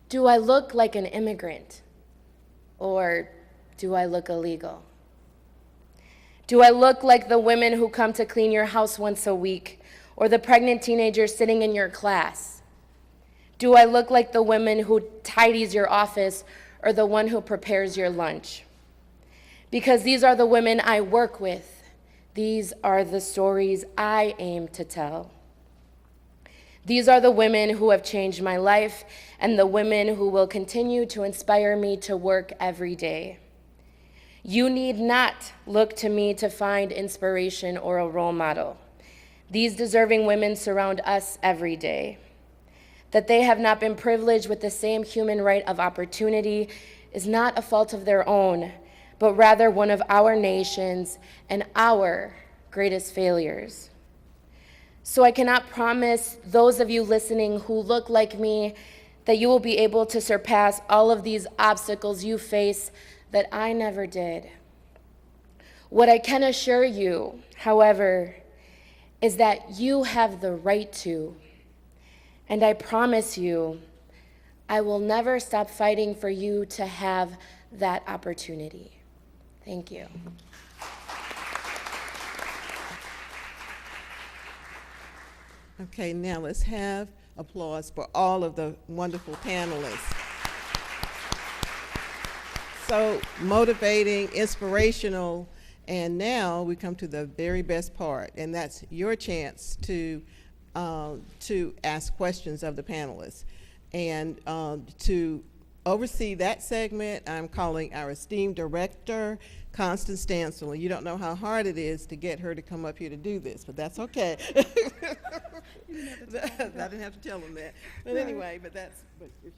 Do I look like an immigrant? Or do I look illegal? Do I look like the women who come to clean your house once a week, or the pregnant teenager sitting in your class? Do I look like the woman who tidies your office, or the one who prepares your lunch? Because these are the women I work with. These are the stories I aim to tell. These are the women who have changed my life and the women who will continue to inspire me to work every day. You need not look to me to find inspiration or a role model. These deserving women surround us every day. That they have not been privileged with the same human right of opportunity is not a fault of their own, but rather one of our nation's and our greatest failures. So I cannot promise those of you listening who look like me that you will be able to surpass all of these obstacles you face that I never did. What I can assure you, however, is that you have the right to. And I promise you, I will never stop fighting for you to have that opportunity. Thank you. Okay, now let's have applause for all of the wonderful panelists. So motivating, inspirational, and now we come to the very best part, and that's your chance to ask questions of the panelists. And to oversee that segment, I'm calling our esteemed director, Constance Stansel. You don't know how hard it is to get her to come up here to do this, but that's okay. I didn't have to tell them that. But anyway, but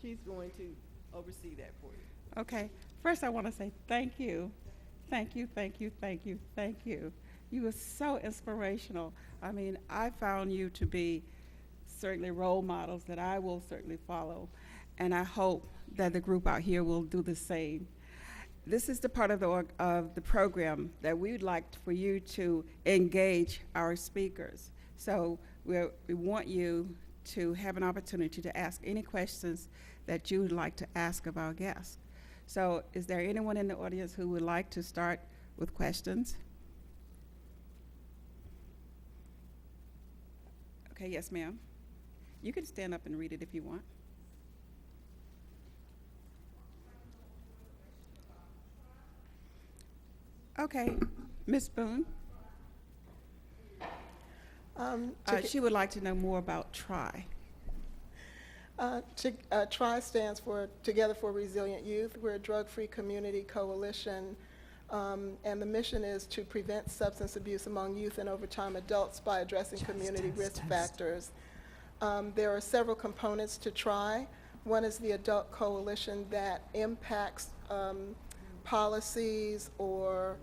she's going to oversee that for you. Okay. First, I want to say thank you. Thank you, thank you, thank you, thank you. You were so inspirational. I mean, I found you to be certainly role models that I will certainly follow, and I hope that the group out here will do the same. This is the part of the program that we would like for you to engage our speakers. So we want you to have an opportunity to ask any questions that you would like to ask of our guests. So is there anyone in the audience who would like to start with questions? Okay, yes, ma'am. You can stand up and read it if you want. Okay, Ms. Boone. She would like to know more about T.R.Y. T.R.Y stands for Together for Resilient Youth. We're a drug-free community coalition, and the mission is to prevent substance abuse among youth and overtime adults by addressing community risk factors. There are several components to T.R.Y. One is the adult coalition that impacts policies or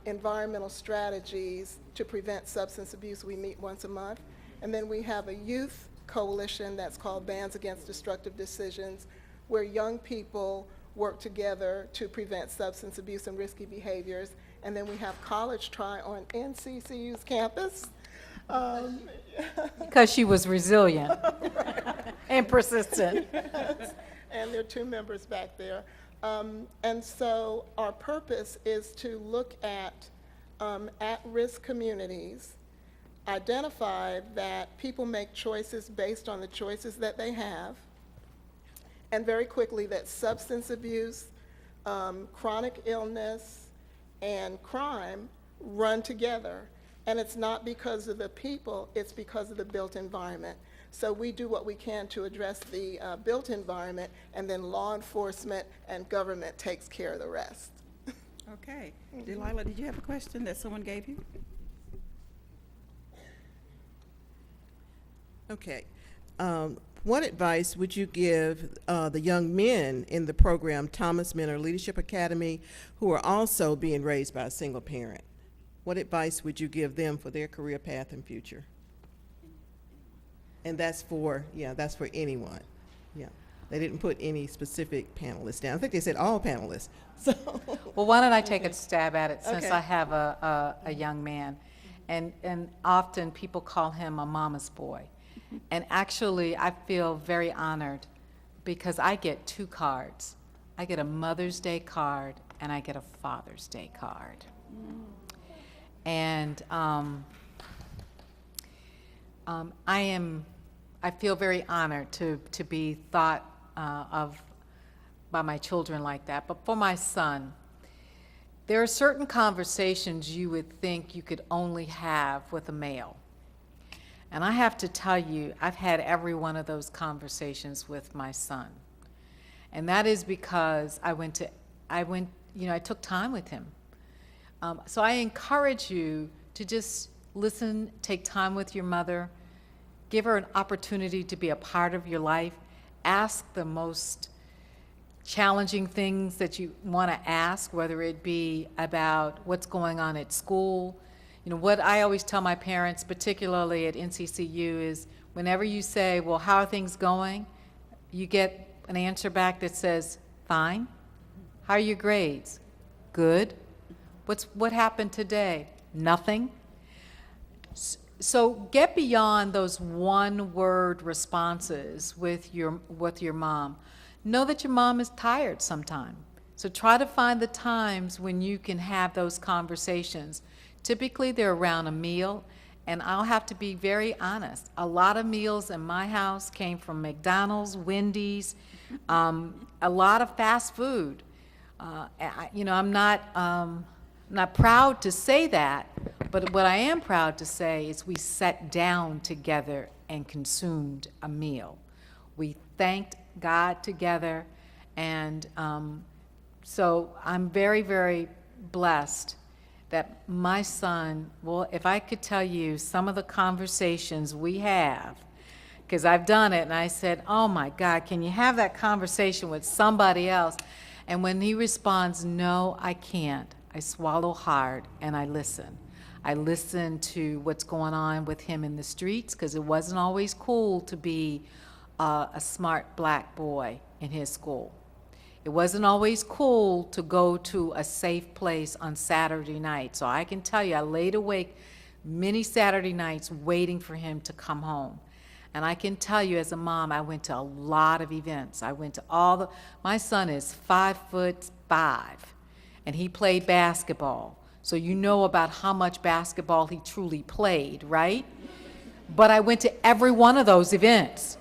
environmental strategies to prevent substance abuse. We meet once a month. And then we have a youth coalition that's called Bans Against Destructive Decisions, where young people work together to prevent substance abuse and risky behaviors. And then we have College Try on NCCU's campus. Because she was resilient and persistent. Yes. And there are 2 members back there. And so our purpose is to look at at-risk communities, identify that people make choices based on the choices that they have, and very quickly that substance abuse, chronic illness, and crime run together. And it's not because of the people, it's because of the built environment. So we do what we can to address the built environment, and then law enforcement and government takes care of the rest. Okay. Delilah, did you have a question that someone gave you? Okay. What advice would you give the young men in the program Thomas Mentor Leadership Academy who are also being raised by a single parent? What advice would you give them for their career path and future? And that's for anyone. Yeah. They didn't put any specific panelists down. I think they said all panelists. So. Well, why don't I take a stab at it since Okay. I have a young man. And often people call him a mama's boy. And actually, I feel very honored because I get 2 cards. I get a Mother's Day card and I get a Father's Day card. And I feel very honored to be thought of by my children like that. But for my son, there are certain conversations you would think you could only have with a male. And I have to tell you, I've had every one of those conversations with my son. And that is because I took time with him. So I encourage you to just listen, take time with your mother, give her an opportunity to be a part of your life, ask the most challenging things that you want to ask, whether it be about what's going on at school. You know, what I always tell my parents, particularly at NCCU, is whenever you say, well, how are things going? You get an answer back that says, fine. How are your grades? Good. What happened today? Nothing. So get beyond those one-word responses with your mom. Know that your mom is tired sometime. So try to find the times when you can have those conversations. Typically, they're around a meal, and I'll have to be very honest. A lot of meals in my house came from McDonald's, Wendy's, a lot of fast food. I'm not proud to say that, but what I am proud to say is we sat down together and consumed a meal. We thanked God together, and so I'm very, very blessed that my son, well, if I could tell you some of the conversations we have, because I've done it, and I said, oh my God, can you have that conversation with somebody else? And when he responds, no, I can't, I swallow hard and I listen. I listen to what's going on with him in the streets, because it wasn't always cool to be a smart black boy in his school. It wasn't always cool to go to a safe place on Saturday night. So I can tell you, I laid awake many Saturday nights waiting for him to come home. And I can tell you, as a mom, I went to a lot of events. I went to my son is 5'5", and he played basketball. So you know about how much basketball he truly played, right? But I went to every one of those events.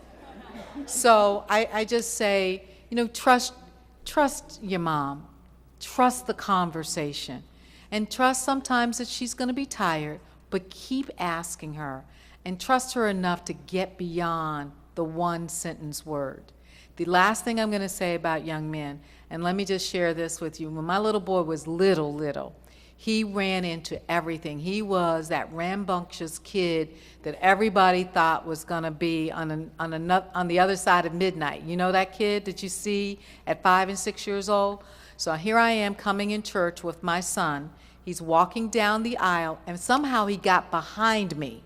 So I just say, trust your mom, trust the conversation, and trust sometimes that she's going to be tired, but keep asking her, and trust her enough to get beyond the one-sentence word. The last thing I'm going to say about young men, and let me just share this with you. When my little boy was little, he ran into everything. He was that rambunctious kid that everybody thought was going to be on the other side of midnight. You know that kid that you see at 5 and 6 years old? So here I am coming in church with my son. He's walking down the aisle, and somehow he got behind me.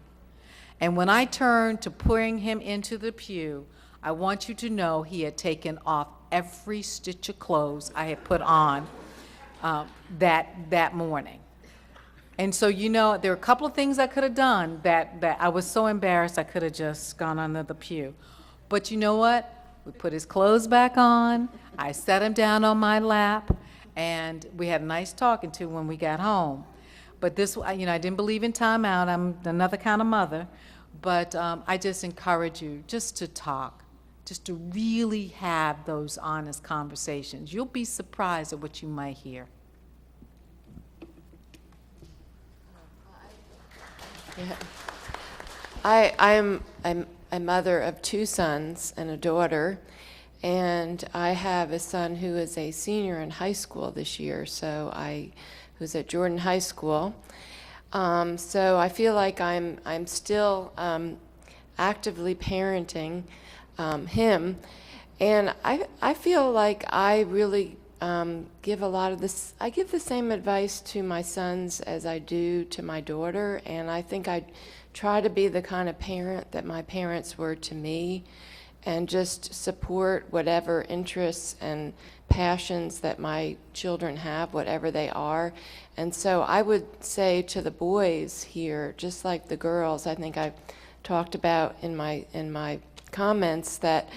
And when I turned to bring him into the pew, I want you to know he had taken off every stitch of clothes I had put on that morning. And so, you know, there are a couple of things I could have done that I was so embarrassed I could have just gone under the pew. But you know what? We put his clothes back on, I sat him down on my lap, and we had a nice talking to when we got home. But this, you know, I didn't believe in timeout. I'm another kind of mother. But I just encourage you just to talk, just to really have those honest conversations. You'll be surprised at what you might hear. Yeah. I'm a mother of 2 sons and a daughter, and I have a son who is a senior in high school this year, who's at Jordan High School. So I feel like I'm still actively parenting him, and I feel like I really give a lot of this. I give the same advice to my sons as I do to my daughter, and I think I try to be the kind of parent that my parents were to me, and just support whatever interests and passions that my children have, whatever they are. And so I would say to the boys here, just like the girls, I think I talked about in my comments, that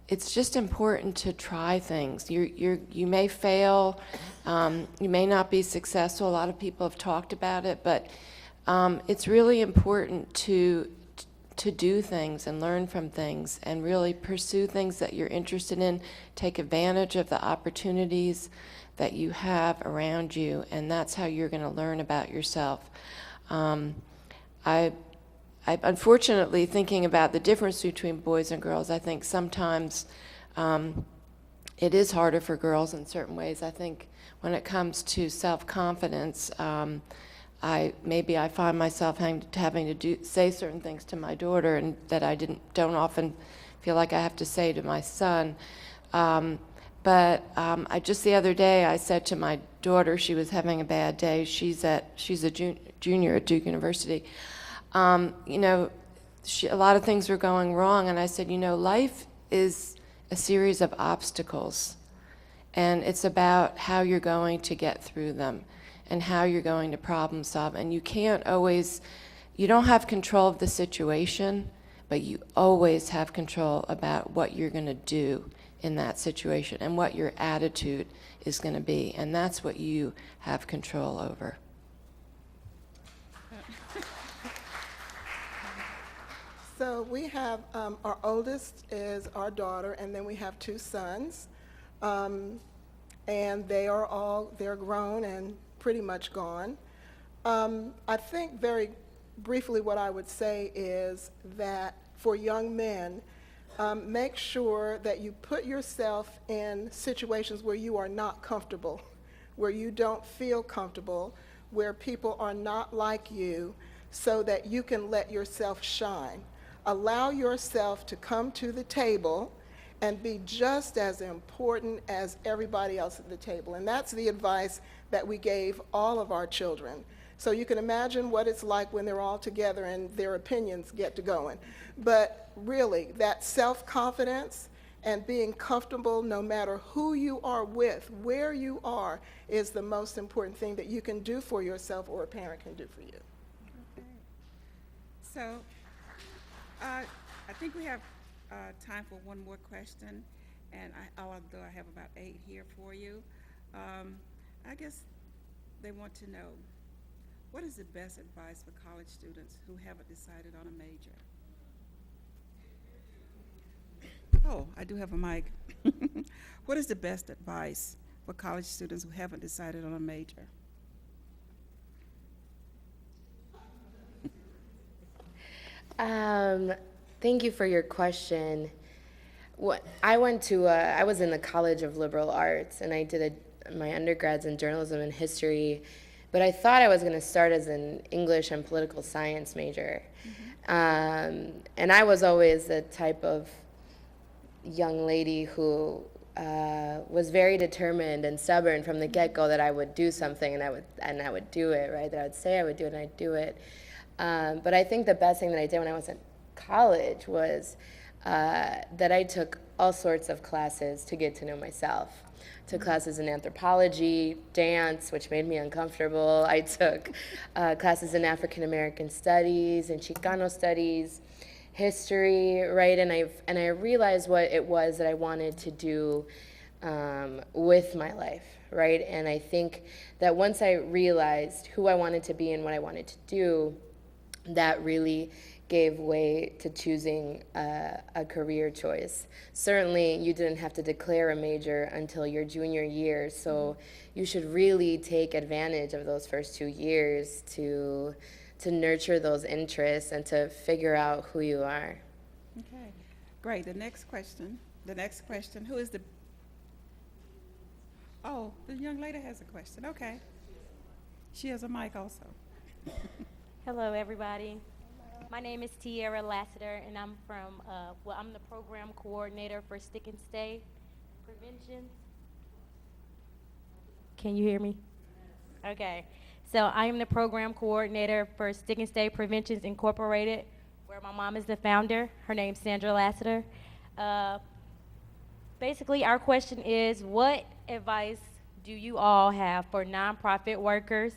it's just important to try things. You may fail, you may not be successful. A lot of people have talked about it, but it's really important to do things and learn from things and really pursue things that you're interested in. Take advantage of the opportunities that you have around you, and that's how you're going to learn about yourself. I unfortunately, thinking about the difference between boys and girls, I think sometimes it is harder for girls in certain ways. I think when it comes to self-confidence, I find myself having to say certain things to my daughter, and that I don't often feel like I have to say to my son. But I just the other day I said to my daughter, she was having a bad day. She's a junior at Duke University. You know, a lot of things were going wrong, and I said, you know, life is a series of obstacles, and it's about how you're going to get through them and how you're going to problem solve. And you don't have control of the situation, but you always have control about what you're going to do in that situation and what your attitude is going to be, and that's what you have control over. So we have, our oldest is our daughter, and then we have 2 sons. And they're grown and pretty much gone. I think very briefly what I would say is that for young men, make sure that you put yourself in situations where you are not comfortable, where you don't feel comfortable, where people are not like you, so that you can let yourself shine. Allow yourself to come to the table and be just as important as everybody else at the table. And that's the advice that we gave all of our children. So you can imagine what it's like when they're all together and their opinions get to going. But really, that self-confidence and being comfortable no matter who you are with, where you are, is the most important thing that you can do for yourself or a parent can do for you. Okay. So I think we have time for one more question, and although I have about 8 here for you, I guess they want to know, what is the best advice for college students who haven't decided on a major? Oh, I do have a mic. What is the best advice for college students who haven't decided on a major? Thank you for your question. I was in the College of Liberal Arts, and I did my undergrads in journalism and history, but I thought I was going to start as an English and political science major. And I was always the type of young lady who was very determined and stubborn from the get-go that I would do something and I would do it, right? That I would say I would do it and I'd do it. But I think the best thing that I did when I was in college was that I took all sorts of classes to get to know myself. Took classes in anthropology, dance, which made me uncomfortable. I took classes in African American studies and Chicano studies, history, right? And I realized what it was that I wanted to do with my life, right? And I think that once I realized who I wanted to be and what I wanted to do, that really gave way to choosing a career choice. Certainly, you didn't have to declare a major until your junior year, so you should really take advantage of those first 2 years to nurture those interests and to figure out who you are. Okay, great. The next question, who is the, oh, the young lady has a question, okay. She has a mic also. Hello, everybody. My name is T.R.Y, and I'm from, I'm the program coordinator for Stick and Stay Prevention. Can you hear me? Okay. So I am the program coordinator for Stick and Stay Preventions Incorporated, where my mom is the founder. Her name's Sandra Lassiter. Basically, our question is, what advice do you all have for nonprofit workers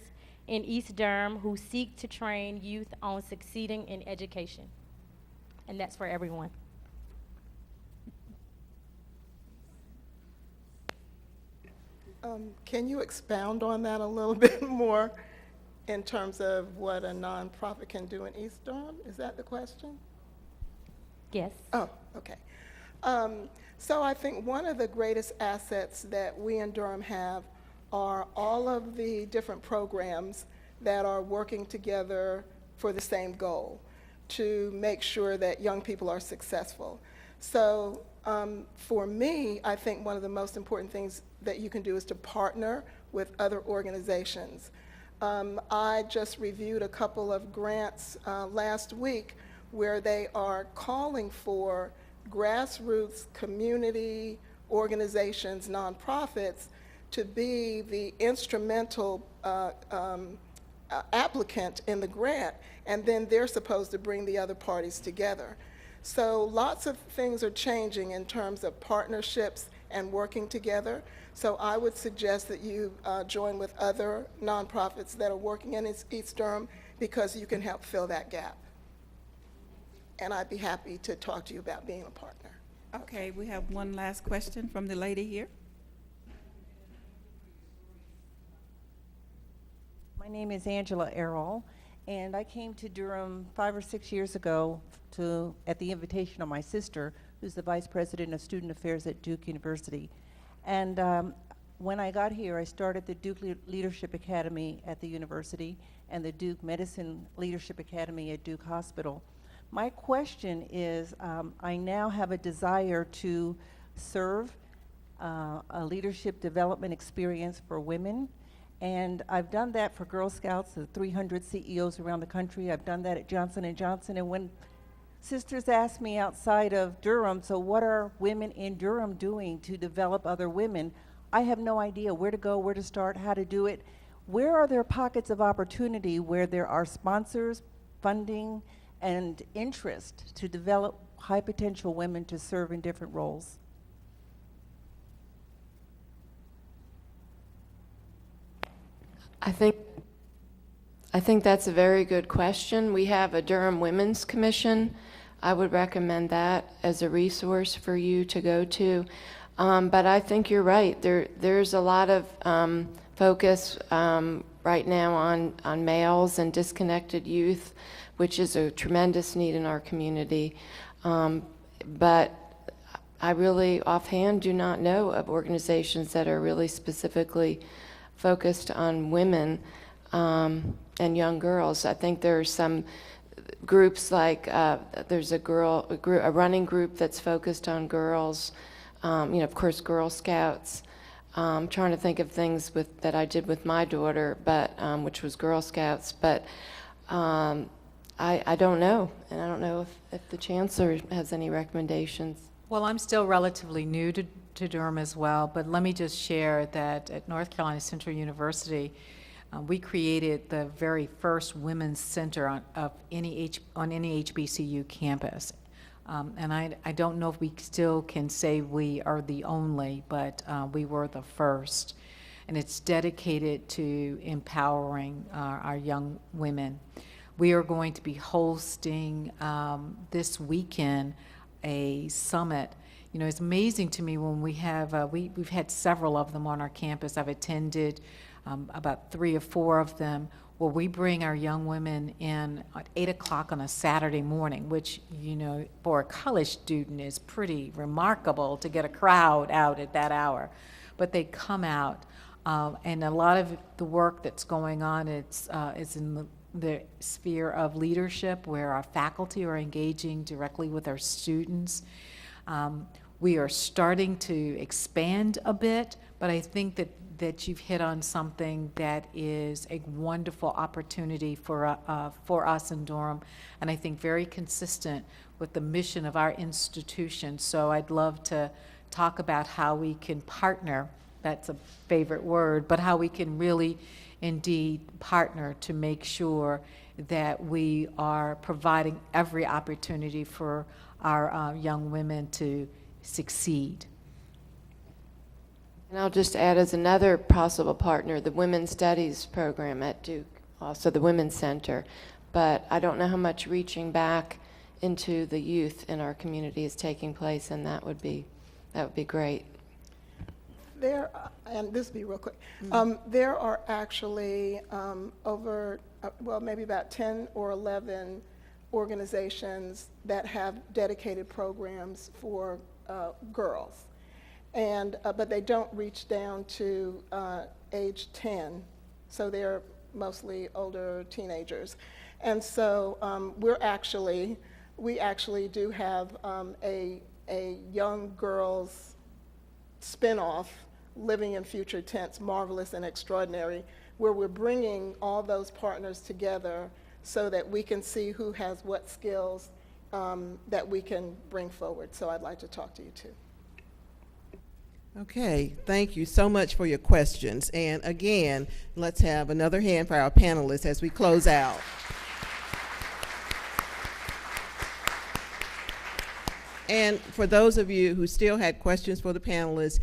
in East Durham who seek to train youth on succeeding in education? And that's for everyone. Can you expound on that a little bit more in terms of what a nonprofit can do in East Durham? Is that the question? Yes. Oh, okay. So I think one of the greatest assets that we in Durham have are all of the different programs that are working together for the same goal, to make sure that young people are successful. So for me, I think one of the most important things that you can do is to partner with other organizations. I just reviewed a couple of grants last week where they are calling for grassroots community organizations, nonprofits, to be the instrumental applicant in the grant, and then they're supposed to bring the other parties together. So lots of things are changing in terms of partnerships and working together. So I would suggest that you join with other nonprofits that are working in East Durham, because you can help fill that gap. And I'd be happy to talk to you about being a partner. Okay, we have one last question from the lady here. My name is Angela Errol, and I came to Durham 5 or 6 years ago at the invitation of my sister, who's the Vice President of Student Affairs at Duke University. And when I got here, I started the Duke Leadership Academy at the university and the Duke Medicine Leadership Academy at Duke Hospital. My question is, I now have a desire to serve a leadership development experience for women. And I've done that for Girl Scouts, the 300 CEOs around the country. I've done that at Johnson & Johnson. And when sisters ask me outside of Durham, so what are women in Durham doing to develop other women? I have no idea where to go, where to start, how to do it. Where are there pockets of opportunity where there are sponsors, funding, and interest to develop high potential women to serve in different roles? I think that's a very good question. We have a Durham Women's Commission. I would recommend that as a resource for you to go to. But I think you're right. There's a lot of focus right now on males and disconnected youth, which is a tremendous need in our community. But I really offhand do not know of organizations that are really specifically focused on women and young girls. I think there are some groups like there's a running group that's focused on girls. Of course, Girl Scouts. I'm trying to think of things that I did with my daughter, but which was Girl Scouts. But I don't know, and I don't know if the Chancellor has any recommendations. Well, I'm still relatively new to Durham as well, but let me just share that at North Carolina Central University, we created the very first women's center on any HBCU campus. And I don't know if we still can say we are the only, but we were the first. And it's dedicated to empowering our young women. We are going to be hosting this weekend a summit. You know, it's amazing to me when we have, we've had several of them on our campus. I've attended about 3 or 4 of them, where we bring our young women in at 8 o'clock on a Saturday morning, which, you know, for a college student is pretty remarkable to get a crowd out at that hour. But they come out, and a lot of the work that's going on, is in the sphere of leadership, where our faculty are engaging directly with our students. We are starting to expand a bit, but I think that you've hit on something that is a wonderful opportunity for us in Durham, and I think very consistent with the mission of our institution. So I'd love to talk about how we can partner, that's a favorite word, but how we can really indeed partner to make sure that we are providing every opportunity for our young women to succeed. And I'll just add as another possible partner, the Women's Studies program at Duke, also the Women's Center. But I don't know how much reaching back into the youth in our community is taking place, and that would be great. There, and this will be real quick, there are actually over, well, maybe about 10 or 11 organizations that have dedicated programs for girls. And but they don't reach down to age 10, so they're mostly older teenagers. And so we actually do have a young girls spin-off, Living in Future Tense, Marvelous and Extraordinary, where we're bringing all those partners together so that we can see who has what skills that we can bring forward. So I'd like to talk to you too. Okay, thank you so much for your questions. And again, let's have another hand for our panelists as we close out. And for those of you who still had questions for the panelists,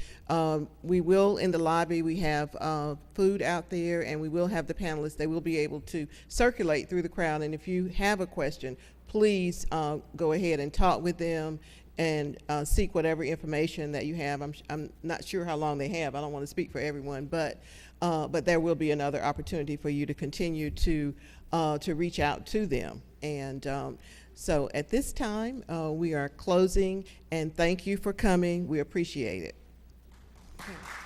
we will, in the lobby, we have food out there, and we will have the panelists. They will be able to circulate through the crowd, and if you have a question, please go ahead and talk with them and seek whatever information that you have. I'm not sure how long they have. I don't want to speak for everyone, but there will be another opportunity for you to continue to reach out to them. And so at this time, we are closing, and thank you for coming. We appreciate it. Okay.